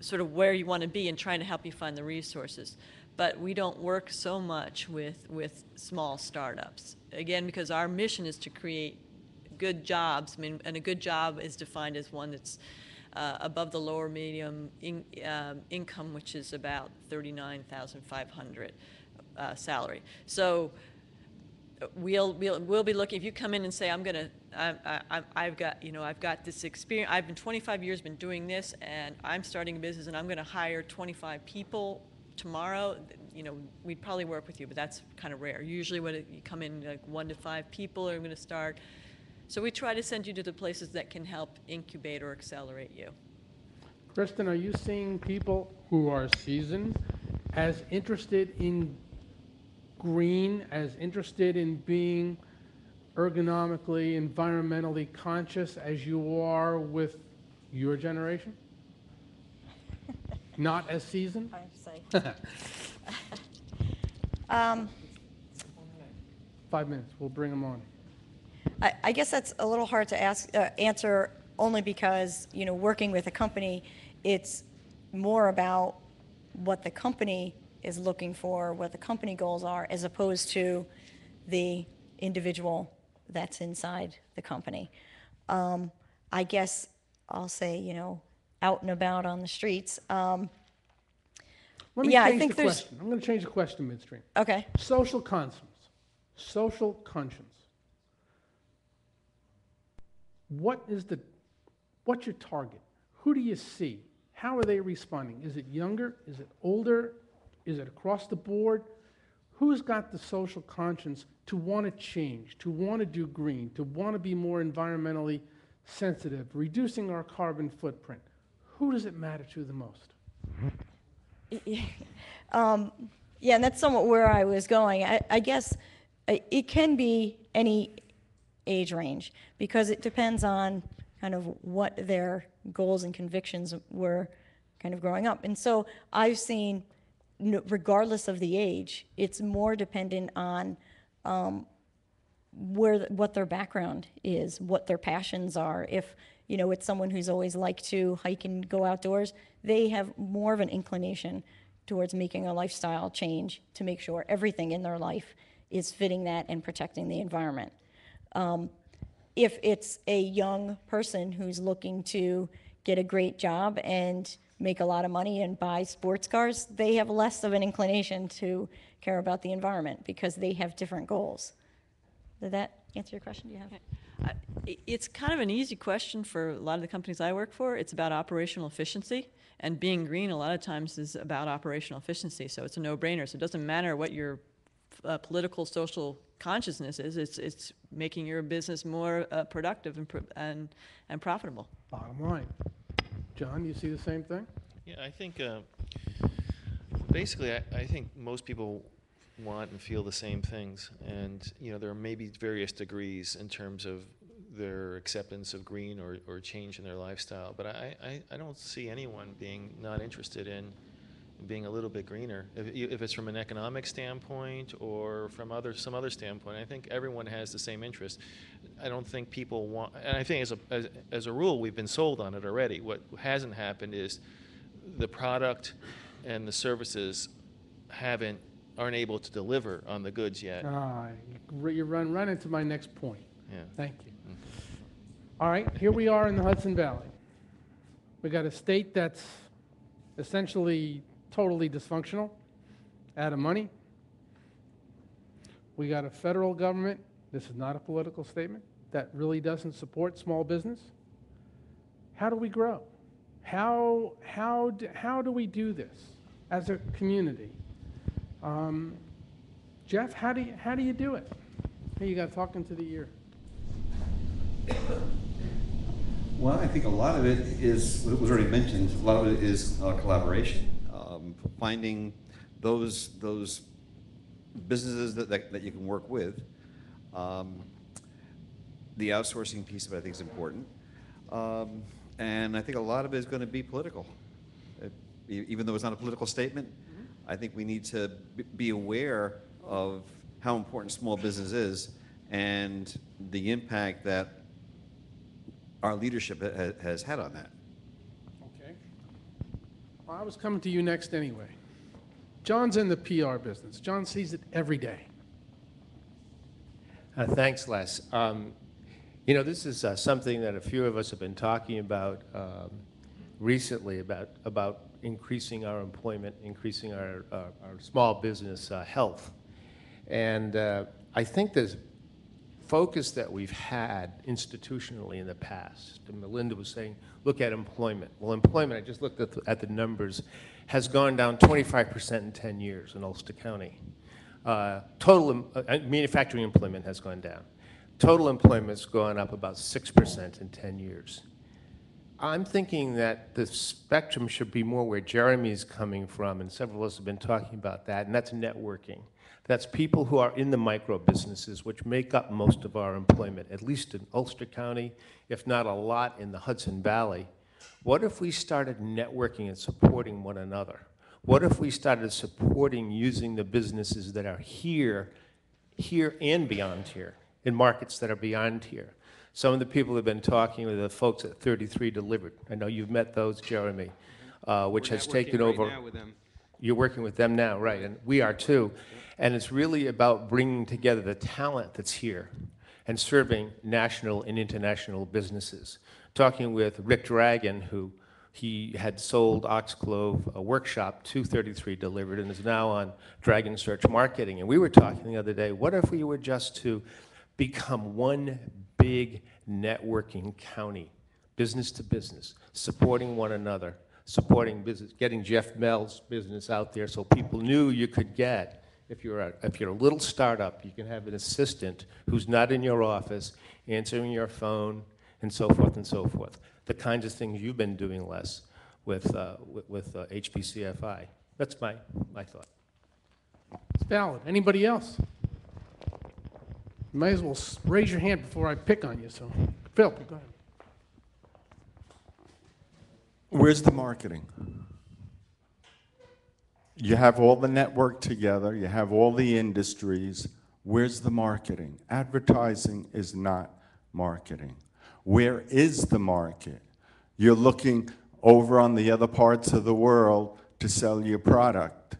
sort of where you want to be and trying to help you find the resources. But we don't work so much with small startups. Again, because our mission is to create good jobs. I mean, and a good job is defined as one that's above the lower medium income, which is about $39,500 salary. So we'll be looking, if you come in and say, I've got this experience, I've been 25 years been doing this, and I'm starting a business and I'm gonna hire 25 people tomorrow, we'd probably work with you, but that's kind of rare. Usually when you come in, like 1 to 5 people are gonna start. So we try to send you to the places that can help incubate or accelerate you. Kristen, are you seeing people who are seasoned as interested in green, as interested in being ergonomically, environmentally conscious as you are with your generation? Not as seasoned? I say. 5 minutes, we'll bring them on. I guess that's a little hard to answer only because, working with a company, it's more about what the company is looking for, what the company goals are, as opposed to the individual that's inside the company. I guess I'll say, out and about on the streets. Let me yeah, change I think the there's. question. I'm going to change the question midstream. Okay. Social conscience. Social conscience. What's your target? Who do you see? How are they responding? Is it younger? Is it older? Is it across the board? Who's got the social conscience to want to change, to want to do green, to want to be more environmentally sensitive, reducing our carbon footprint? Who does it matter to the most? Yeah, and that's somewhat where I was going. I guess it can be any age range because it depends on kind of what their goals and convictions were kind of growing up. And so I've seen, regardless of the age, it's more dependent on what their background is, what their passions are. If, it's someone who's always liked to hike and go outdoors, they have more of an inclination towards making a lifestyle change to make sure everything in their life is fitting that and protecting the environment. If it's a young person who's looking to get a great job and make a lot of money and buy sports cars, they have less of an inclination to care about the environment because they have different goals. Did that answer your question? Do you have? It's kind of an easy question for a lot of the companies I work for. It's about operational efficiency, and being green a lot of times is about operational efficiency, so it's a no-brainer. So it doesn't matter what your political, social consciousness is. It's making your business more productive and profitable. Bottom line. John, you see the same thing? Yeah, I think basically I think most people want and feel the same things, and there may be various degrees in terms of their acceptance of green or change in their lifestyle, but I don't see anyone being not interested in being a little bit greener, if it's from an economic standpoint or from some other standpoint. I think everyone has the same interest. I don't think people want, and I think as a rule we've been sold on it already. What hasn't happened is the product and the services aren't able to deliver on the goods yet. You run into my next point. Yeah. Thank you. All right, here we are in the Hudson Valley. We got a state that's essentially totally dysfunctional, out of money. We got a federal government, this is not a political statement, that really doesn't support small business. How do we grow? How do we do this as a community? Jeff, how do you do it? Hey, you got talking to the ear. Well, I think a lot of it is, what was already mentioned, a lot of it is collaboration. Finding those businesses that you can work with. The outsourcing piece of it, I think, is important. And I think a lot of it is going to be political. Even though it's not a political statement, I think we need to be aware of how important small business is and the impact that our leadership has had on that. Okay. Well, I was coming to you next anyway. John's in the PR business. John sees it every day. Thanks, Les. This is something that a few of us have been talking about recently, about increasing our employment, increasing our small business health. And I think there's focus that we've had institutionally in the past, and Melinda was saying, look at employment. Well, employment, I just looked at the numbers, has gone down 25% in 10 years in Ulster County. Manufacturing employment has gone down. Total employment's gone up about 6% in 10 years. I'm thinking that the spectrum should be more where Jeremy's coming from, and several of us have been talking about that, and that's networking. That's people who are in the micro businesses, which make up most of our employment, at least in Ulster County, if not a lot in the Hudson Valley. What if we started networking and supporting one another? What if we started supporting using the businesses that are here and beyond here, in markets that are beyond here? Some of the people have been talking with the folks at 33 Delivered. I know you've met those, Jeremy, which has taken over. Right now with them. You're working with them now, right, and we are too. And it's really about bringing together the talent that's here and serving national and international businesses. Talking with Rick Dragon, who he had sold Oxclove Workshop to 33 Delivered and is now on Dragon Search Marketing. And we were talking the other day, what if we were just to become one big networking county, business to business, supporting one another, supporting business, getting Jeff Mell's business out there so people knew you could get, if you're a little startup, you can have an assistant who's not in your office, answering your phone, and so forth and so forth. The kinds of things you've been doing, Les, with HVCFI. That's my thought. It's valid. Anybody else? You might as well raise your hand before I pick on you. So, Phil, go ahead. Where's the marketing? You have all the network together, you have all the industries. Where's the marketing? Advertising is not marketing. Where is the market? You're looking over on the other parts of the world to sell your product,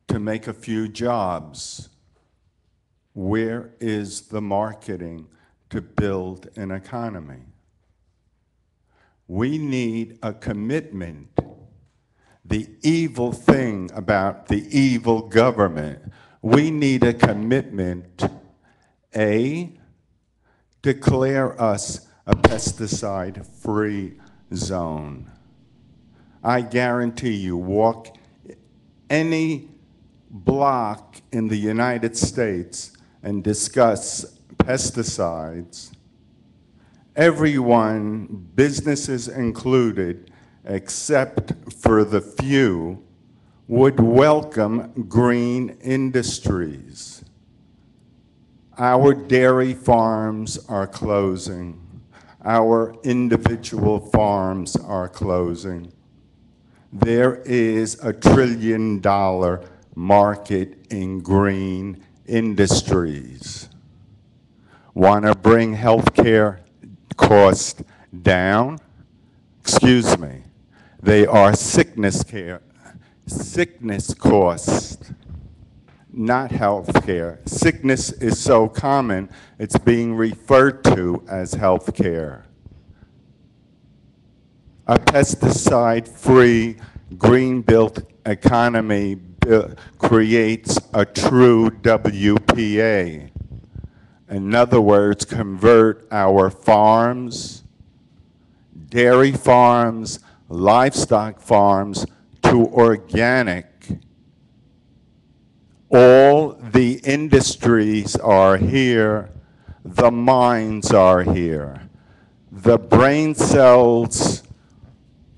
to make a few jobs. Where is the marketing to build an economy? We need a commitment. The evil thing about the evil government, we need a commitment, A, declare us a pesticide-free zone. I guarantee you, walk any block in the United States and discuss pesticides, everyone, businesses included, except for the few, would welcome green industries. Our dairy farms are closing. Our individual farms are closing. There is $1 trillion market in green industries. Want to bring healthcare costs down? Excuse me. They are sickness costs, not health care. Sickness is so common, it's being referred to as health care. A pesticide-free, green-built economy creates a true WPA. In other words, convert our farms, dairy farms, livestock farms to organic. All the industries are here, the mines are here. The brain cells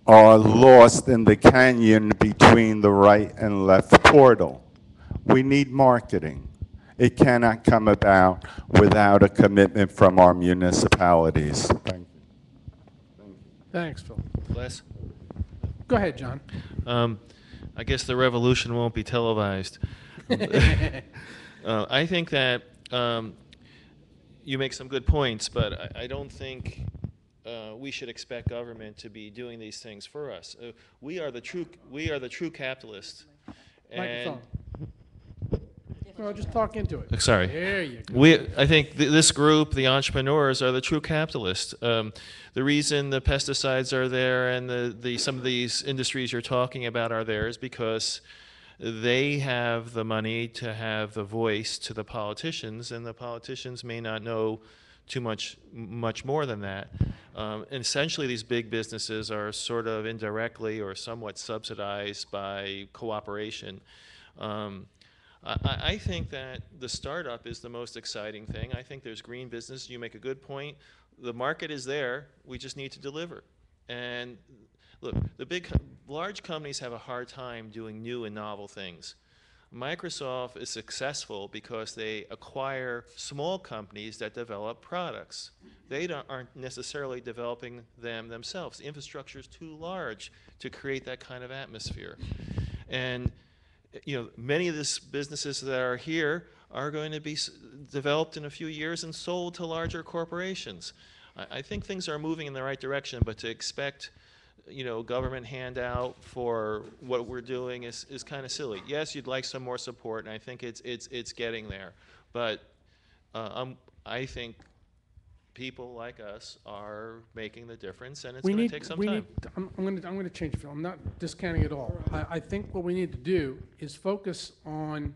are lost in the canyon between the right and left portal. We need marketing. It cannot come about without a commitment from our municipalities. Thank you. Thanks, Phil. Les? Go ahead, John. I guess the revolution won't be televised. I think that you make some good points, but I don't think we should expect government to be doing these things for us. We are the true capitalists. Microphone. Well, just talk into it. Sorry. There you go. I think this group, the entrepreneurs, are the true capitalists. The reason the pesticides are there and some of these industries you're talking about are there is because they have the money to have the voice to the politicians, and the politicians may not know much more than that. And essentially, these big businesses are sort of indirectly or somewhat subsidized by cooperation. I think that the startup is the most exciting thing. I think there's green business. You make a good point. The market is there. We just need to deliver. And look, large companies have a hard time doing new and novel things. Microsoft is successful because they acquire small companies that develop products. They aren't necessarily developing them themselves. The infrastructure is too large to create that kind of atmosphere. And many of these businesses that are here are going to be developed in a few years and sold to larger corporations. I think things are moving in the right direction, but to expect government handout for what we're doing is kind of silly. Yes, you'd like some more support, and I think it's getting there. But I think people like us are making the difference, and it's going to take some time. I'm going to change it, Phil. I'm not discounting it all. I think what we need to do is focus on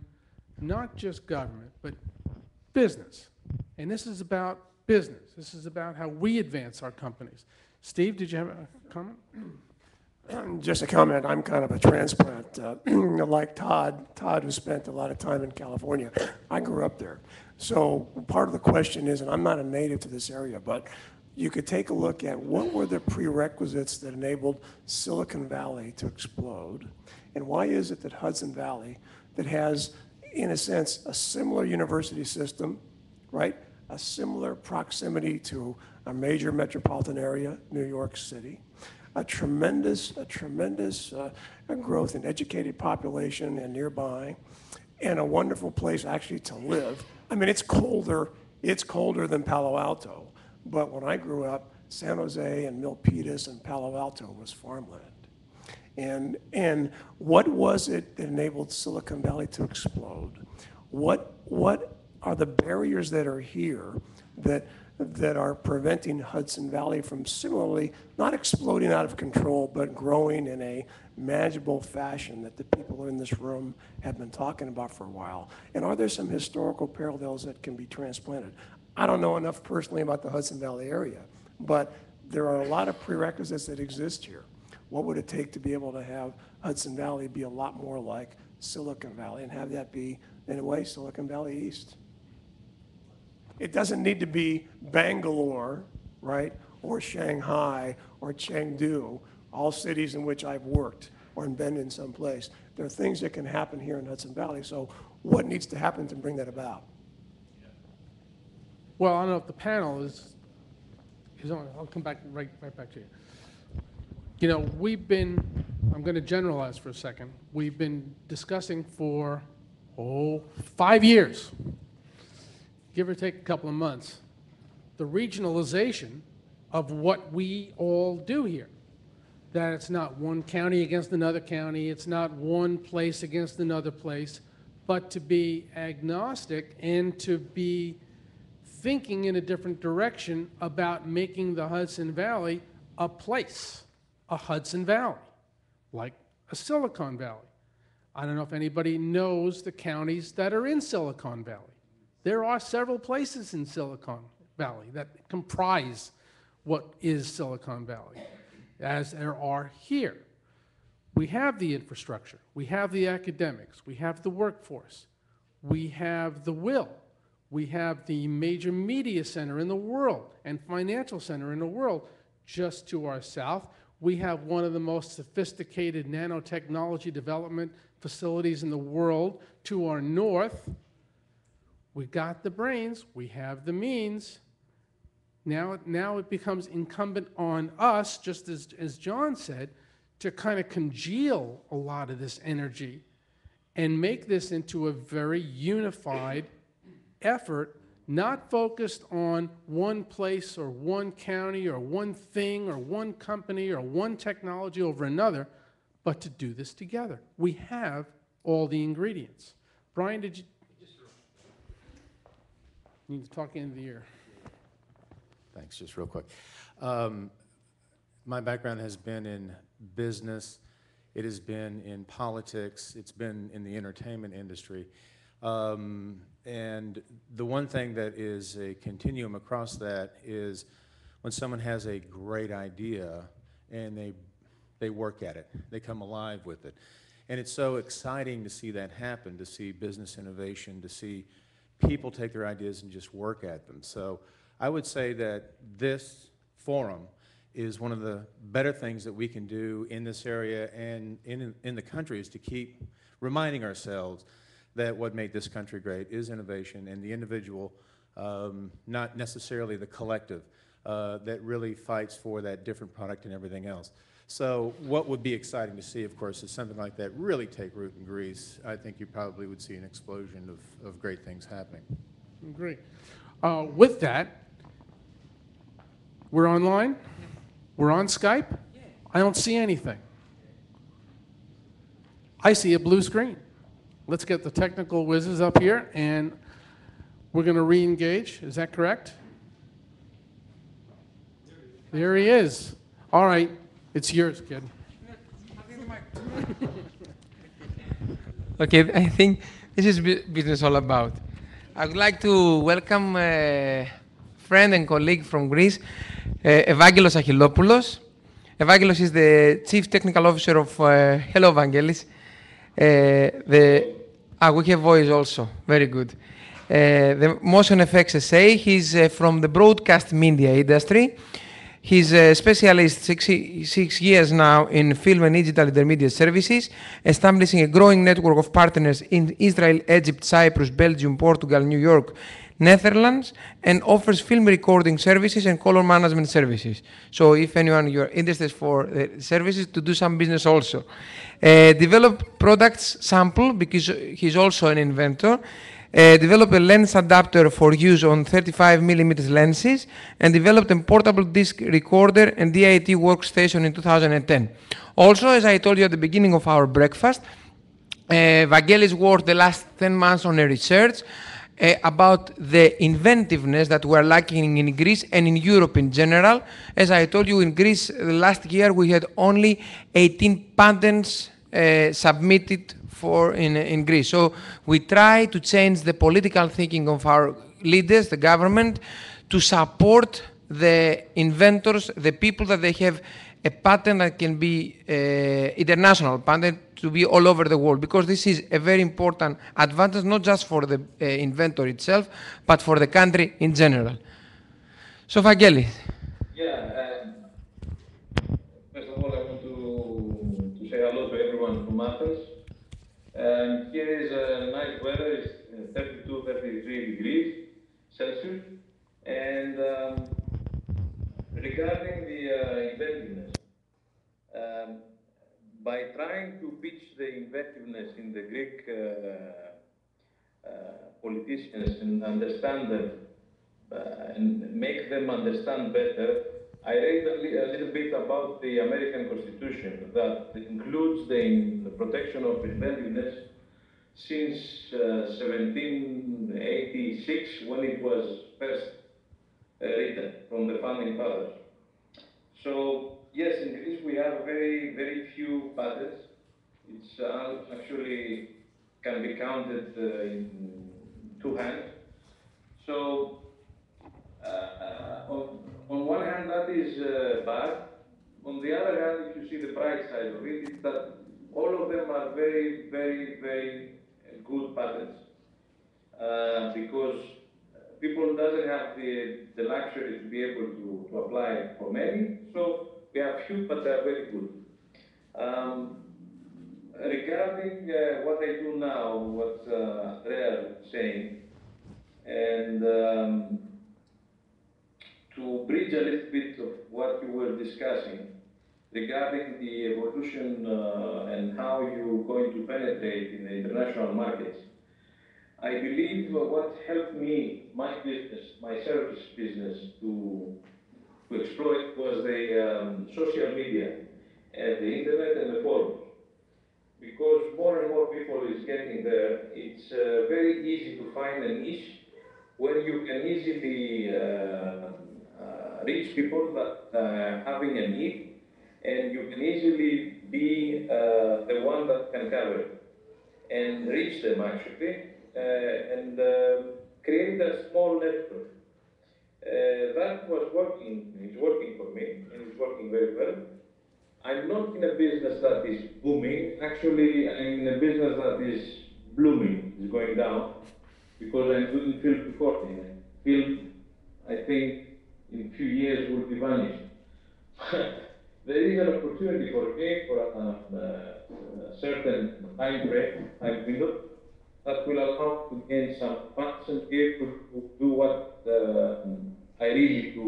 not just government, but business. And this is about business. This is about how we advance our companies. Steve, did you have a comment? Just a comment. I'm kind of a transplant. Like Todd, who spent a lot of time in California. I grew up there. So part of the question is, and I'm not a native to this area, but you could take a look at what were the prerequisites that enabled Silicon Valley to explode, and why is it that Hudson Valley, that has, in a sense, a similar university system, right? A similar proximity to a major metropolitan area, New York City, a tremendous growth in educated population and nearby, and a wonderful place actually to live. I mean, it's colder than Palo Alto, but when I grew up, San Jose and Milpitas and Palo Alto was farmland. And what was it that enabled Silicon Valley to explode? What are the barriers that are here that are preventing Hudson Valley from similarly not exploding out of control, but growing in a manageable fashion that the people in this room have been talking about for a while? And are there some historical parallels that can be transplanted? I don't know enough personally about the Hudson Valley area, but there are a lot of prerequisites that exist here. What would it take to be able to have Hudson Valley be a lot more like Silicon Valley and have that be, in a way, Silicon Valley East? It doesn't need to be Bangalore, right, or Shanghai or Chengdu, all cities in which I've worked or been in some place. There are things that can happen here in Hudson Valley, so what needs to happen to bring that about? Well, I don't know if the panel is on. I'll come back right back to you. You know, I'm going to generalize for a second. We've been discussing for, 5 years, give or take a couple of months, the regionalization of what we all do here. That it's not one county against another county, it's not one place against another place, but to be agnostic and to be thinking in a different direction about making the Hudson Valley a place, a Hudson Valley, like a Silicon Valley. I don't know if anybody knows the counties that are in Silicon Valley. There are several places in Silicon Valley that comprise what is Silicon Valley, as there are here. We have the infrastructure, we have the academics, we have the workforce, we have the will, we have the major media center in the world and financial center in the world just to our south. We have one of the most sophisticated nanotechnology development facilities in the world to our north. We got the brains, we have the means. Now it becomes incumbent on us, just as John said, to kind of congeal a lot of this energy and make this into a very unified effort, not focused on one place or one county or one thing or one company or one technology over another, but to do this together. We have all the ingredients. Brian, did you need to talk into the ear? Thanks, just real quick. My background has been in business, it has been in politics, it's been in the entertainment industry. And the one thing that is a continuum across that is when someone has a great idea and they work at it, they come alive with it. And it's so exciting to see that happen, to see business innovation, to see people take their ideas and just work at them. So I would say that this forum is one of the better things that we can do in this area and in the country, is to keep reminding ourselves that what made this country great is innovation and the individual, not necessarily the collective, that really fights for that different product and everything else. So what would be exciting to see, of course, is something like that really take root in Greece. I think you probably would see an explosion of great things happening. Great. With that, we're online? We're on Skype? I don't see anything. I see a blue screen. Let's get the technical whizzes up here, and we're going to re-engage. Is that correct? There he is. All right. It's yours, kid. Okay, I think this is business all about. I would like to welcome a friend and colleague from Greece, Evangelos Achillopoulos. Evangelos is the Chief Technical Officer of, hello Evangelis. We have voice also, very good. The Motion FX SA, he's from the broadcast media industry. He's a specialist 6 years now in film and digital intermediate services, establishing a growing network of partners in Israel, Egypt, Cyprus, Belgium, Portugal, New York, Netherlands, and offers film recording services and color management services. So if anyone you're interested for services, to do some business also. Develop products sample, because he's also an inventor. Develop a lens adapter for use on 35mm lenses, and developed a portable disc recorder and DIT workstation in 2010. Also, as I told you at the beginning of our breakfast, Vangelis worked the last 10 months on a research about the inventiveness that we're lacking in Greece and in Europe in general. As I told you, in Greece last year we had only 18 patents submitted in Greece. So we try to change the political thinking of our leaders, the government, to support the inventors, the people that they have a patent that can be international patent, to be all over the world, because this is a very important advantage, not just for the inventor itself, but for the country in general. So Vangelis. Yeah, first of all, I want to say hello to everyone from Athens. Here is nice weather, it's 32, 33 degrees Celsius. And regarding the inventiveness, by trying to pitch the inventiveness in the Greek politicians and understand them and make them understand better, I read a little bit about the American Constitution that includes the protection of inventiveness since 1786, when it was first written from the founding fathers. So yes, in Greece we have very, very few patents. It's actually can be counted in two hands. So on one hand, that is bad. On the other hand, if you see the bright side of it, is that all of them are very, very, very good patents, because people doesn't have the luxury to be able to apply for many. So we have few, but they are very good. Regarding what I do now, what Andrea is saying, and to bridge a little bit of what you were discussing regarding the evolution and how you're going to penetrate in the international markets, I believe what helped me, my business, my service business, to exploit was the social media, and the internet and the forums. Because more and more people is getting there, it's very easy to find a niche where you can easily reach people that having a need, and you can easily be the one that can cover it and reach them actually and create a small network. That was working, it's working for me and it's working very well. I'm not in a business that is booming. Actually, I'm in a business that is blooming, is going down, because I'm doing field reporting. Field, I think, in a few years will be vanished. There is an opportunity for me for a certain time frame, time window, that will allow to gain some funds and be able to do what I really do.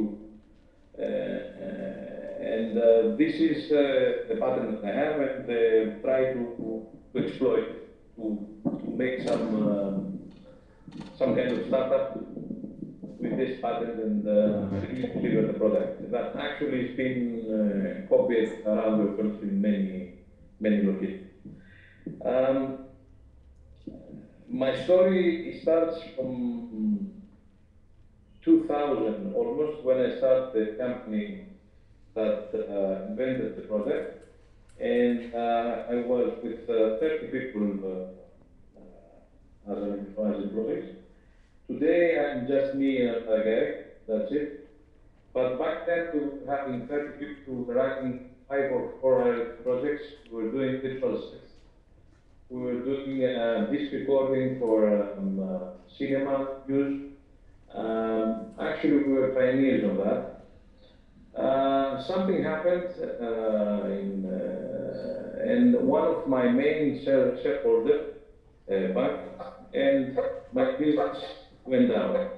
This is the pattern that I have, and try to exploit to make some kind of startup with this pattern and really deliver the product that actually has been copied around the world in many locations. My story starts from 2000 almost, when I started the company that invented the product, and I was with 30 people as employees. Today I'm just me and a guy, that's it. But back then we were having 30 people running 5 or 4 projects. We were doing virtual sets. We were doing disc recording for cinema use. Actually, we were pioneers on that. Something happened, and one of my main shareholders backed, and my business went down.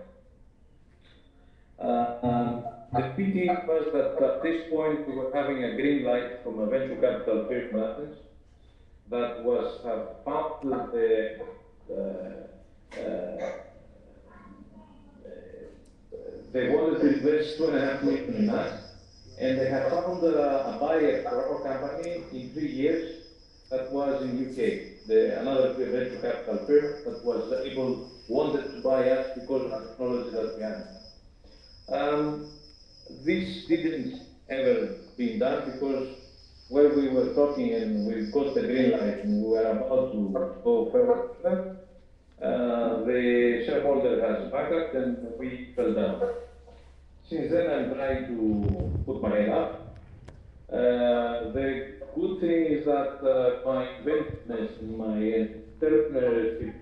The pity was that at this point we were having a green light from a venture capital firm in Athens that was found that they wanted to invest $2.5 million in us, and they had found a buyer for our company in 3 years that was in UK. Another venture capital firm that was wanted to buy us because of the technology that we had. This didn't ever been done because when we were talking and we got the green light and we were about to go further, the shareholder has backed up and we fell down. Since then I'm trying to put my head up. The good thing is that my inventiveness and my entrepreneurship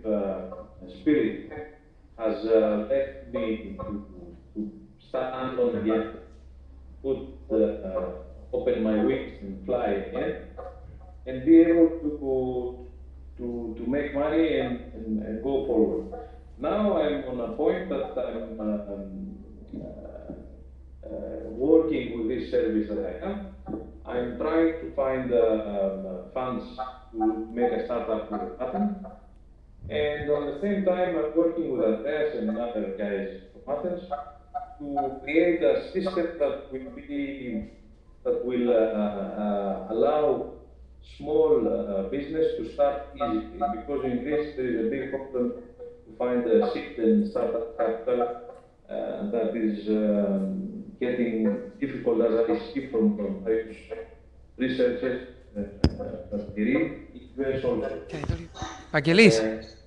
spirit has led me to stand on again, open my wings and fly again, and be able to make money and go forward. Now I'm on a point that I'm working with this service that I have. I'm trying to find funds to make a startup happen. And at the same time, I'm working with Andreas and other guys from Athens to create a system that will allow small business to start easily. Because in Greece there is a big problem to find a seed and startup capital that is getting difficult, as I see from various researchers that we read. US also.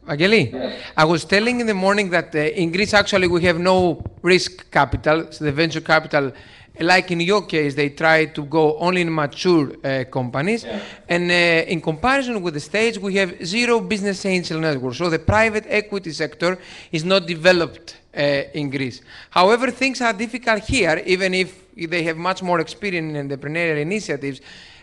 Vageli, Yeah. I was telling in the morning that in Greece actually we have no risk capital, so the venture capital, like in your case, they try to go only in mature companies, Yeah. and in comparison with the States, we have zero business angel network, so the private equity sector is not developed in Greece. However, things are difficult here, even if they have much more experience in entrepreneurial initiatives.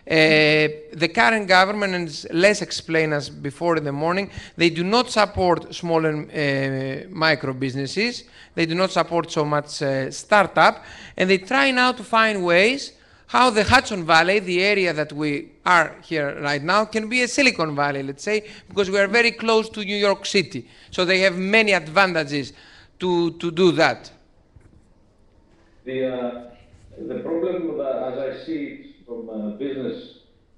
The current government, and Les explained us before in the morning, they do not support small and micro businesses. They do not support so much startup, and they try now to find ways how the Hudson Valley, the area that we are here right now, can be a Silicon Valley, let's say, because we are very close to New York City. So they have many advantages to do that. The problem, as I see it from a business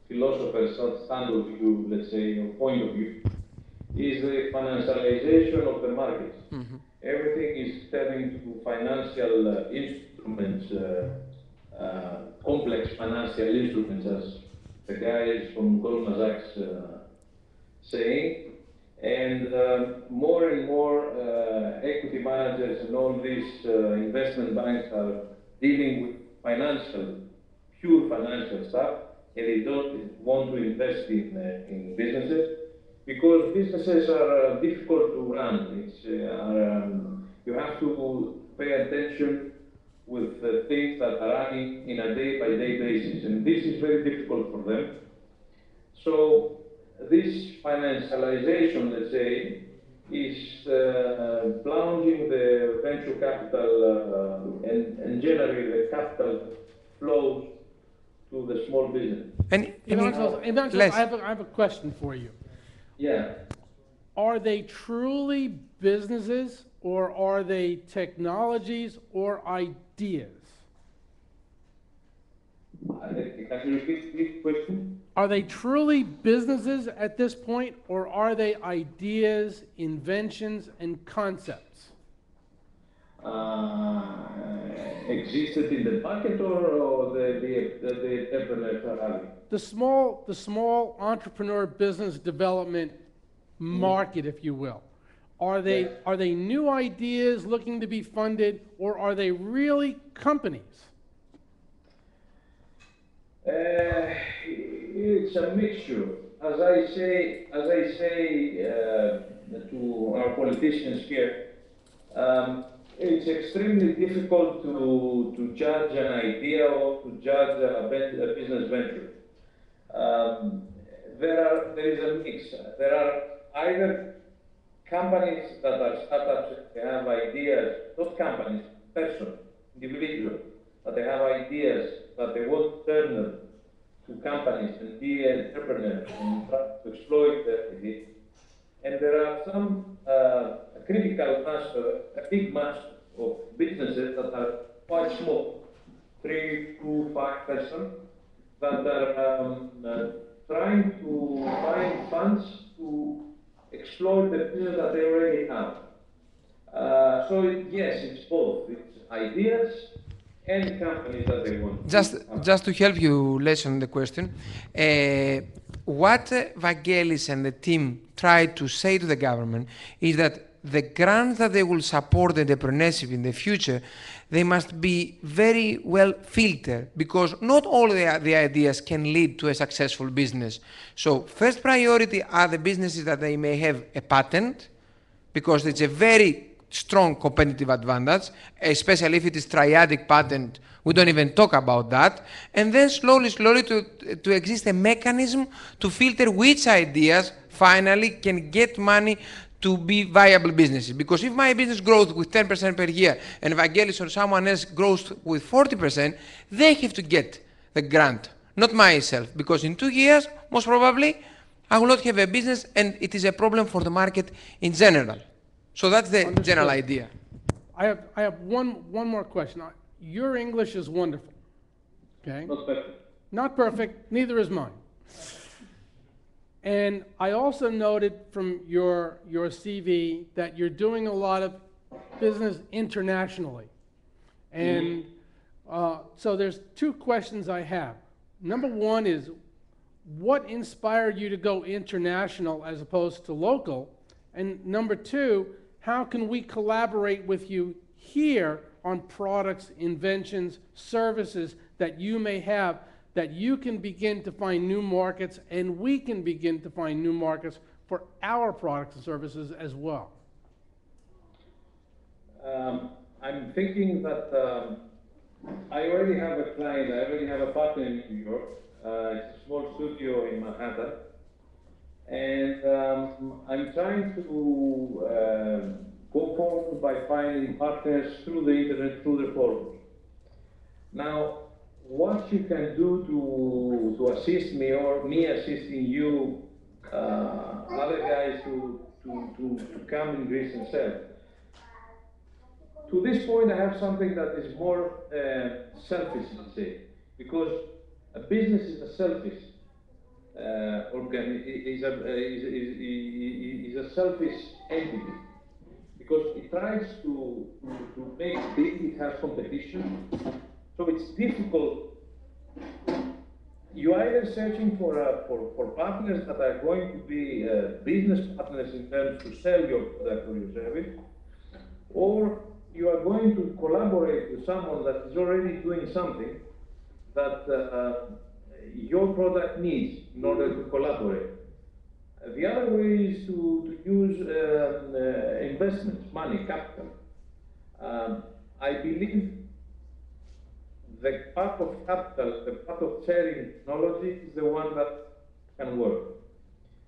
philosopher's stand of view, let's say, or point of view, is the financialization of the markets. Mm-hmm. Everything is turning to financial instruments, complex financial instruments, the guys from Goldman Sachs saying. And more and more equity managers and all these investment banks are dealing with pure financial stuff, and they don't want to invest in businesses because businesses are difficult to run. You have to pay attention with things that are running in a day-by-day basis, and this is very difficult for them. So this financialization, let's say, is plunging the venture capital and generally the capital flows to the small business. And Evangelos, I have a question for you. Yeah. Are they truly businesses, or are they technologies or ideas? Can you repeat this question? Are they truly businesses at this point, or are they ideas, inventions, and concepts? Existed in the market, or the entrepreneurs are having? The small entrepreneur business development market, if you will. Are they new ideas looking to be funded, or are they really companies? It's a mixture. As I say to our politicians here, it's extremely difficult to judge an idea or to judge a business venture. There is a mix. There are either companies that are startups, they have ideas, not companies, individuals, that they have ideas that they want to turn them to companies and be entrepreneurs and try to exploit their ideas. And there are some critical mass, a big mass of businesses that are quite small, 3 to 5 persons, that are trying to find funds to exploit the business that they already have. So yes, it's both. It's ideas and companies that they want. Just to help you lessen the question, what Vangelis and the team tried to say to the government is that the grants that they will support entrepreneurship in the future, they must be very well filtered, because not all the ideas can lead to a successful business. So first priority are the businesses that they may have a patent, because it's a very strong competitive advantage, especially if it is triadic patent. We don't even talk about that. And then slowly to exist a mechanism to filter which ideas finally can get money to be viable businesses. Because if my business grows with 10% per year and Vangelis or someone else grows with 40%, they have to get the grant, not myself. Because in 2 years, most probably, I will not have a business, and it is a problem for the market in general. So that's the general idea. I have one more question. Your English is wonderful, okay? Not perfect. Not perfect, neither is mine. And I also noted from your CV that you're doing a lot of business internationally. And so there's 2 questions I have. Number one is, what inspired you to go international as opposed to local? And number 2, how can we collaborate with you here on products, inventions, services that you may have, that you can begin to find new markets, and we can begin to find new markets for our products and services as well? I'm thinking that I already have a client, I already have a partner in New York. It's a small studio in Manhattan. And I'm trying to go forward by finding partners through the internet, through the forums. Now, what you can do to assist me, or me assisting you, other guys to come in Greece and sell. To this point, I have something that is more selfish, let's say, because a business is a selfish. Is a selfish entity, because it tries to make big, it has competition, so it's difficult. you either searching for partners that are going to be business partners in terms to sell your product or your service, or you are going to collaborate with someone that is already doing something that your product needs in order to collaborate. The other way is to use investments, money, capital. I believe the part of capital, the part of sharing technology is the one that can work.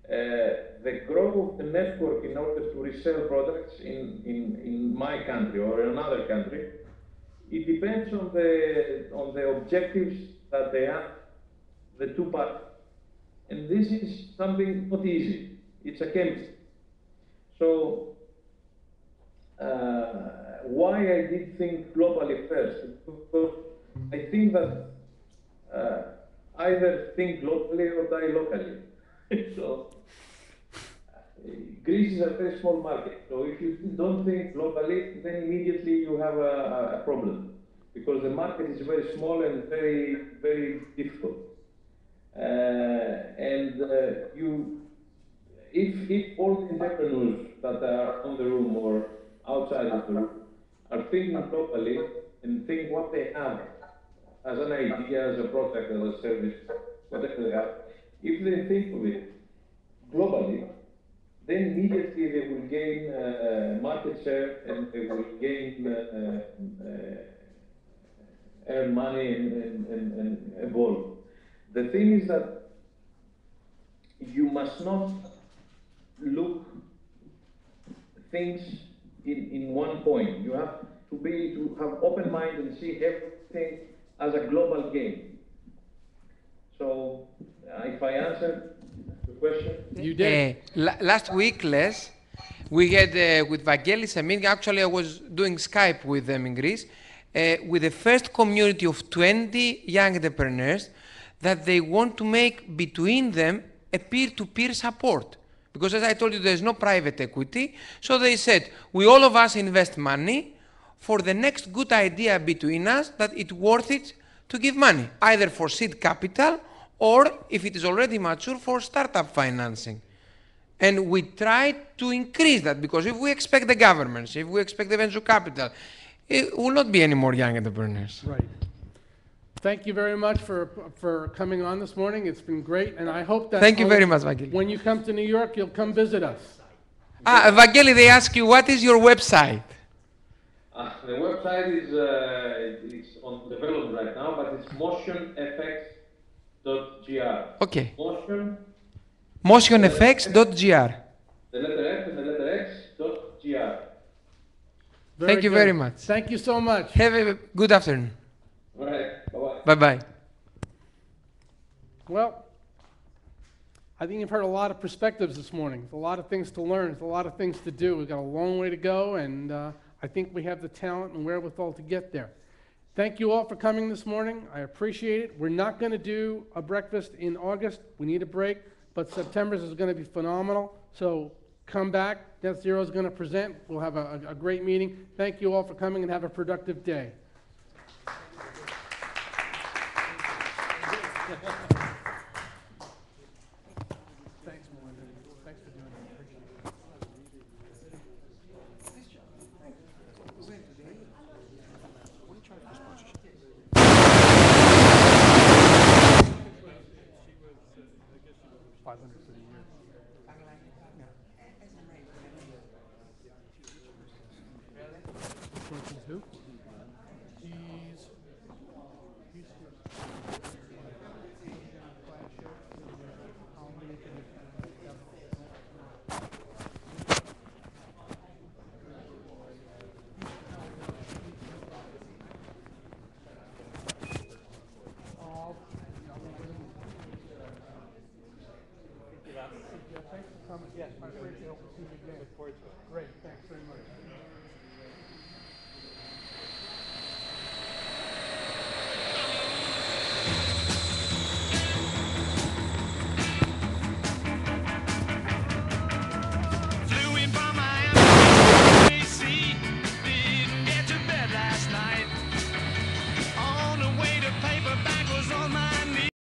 The growth of the network in order to resell products in my country or in another country, it depends on the objectives that they have, the two parties. And this is something not easy. It's a chemistry. So why I did think globally first? Because I think that either think globally or die locally. So Greece is a very small market. So if you don't think globally, then immediately you have a problem, because the market is very small and very, very difficult. If all the entrepreneurs that are on the room or outside of the room are thinking globally and think what they have as an idea, as a product, as a service, whatever they have, if they think of it globally, then immediately they will gain market share and they will gain earn money and evolve. The thing is that you must not look things in one point. You have to have open mind and see everything as a global game. So if I answered the question. You did. Last week, Les, we had with Vangelis a meeting. Actually, I was doing Skype with them in Greece, with the first community of 20 young entrepreneurs that they want to make between them a peer-to-peer support. Because as I told you, there's no private equity. So they said, we all of us invest money for the next good idea between us that it's worth it to give money, either for seed capital or, if it is already mature, for startup financing. And we try to increase that, because if we expect the governments, if we expect the venture capital, it will not be any more young entrepreneurs. Right. Thank you very much for coming on this morning. It's been great, and I hope that Thank you very much, Vangelis. when you come to New York, you'll come visit us. Vangelis, they ask you, what is your website? The website is it's on development right now, but it's motionfx.gr. Okay. The Motionfx.gr. letter F and the letter X.gr. Thank you very much. Thank you so much. Have a good afternoon. All right. Bye-bye. Bye-bye. Well, I think you've heard a lot of perspectives this morning. There's a lot of things to learn. There's a lot of things to do. We've got a long way to go, and I think we have the talent and wherewithal to get there. Thank you all for coming this morning. I appreciate it. We're not going to do a breakfast in August. We need a break, but September's is going to be phenomenal. So come back. Net Zero is going to present. We'll have a great meeting. Thank you all for coming, and have a productive day.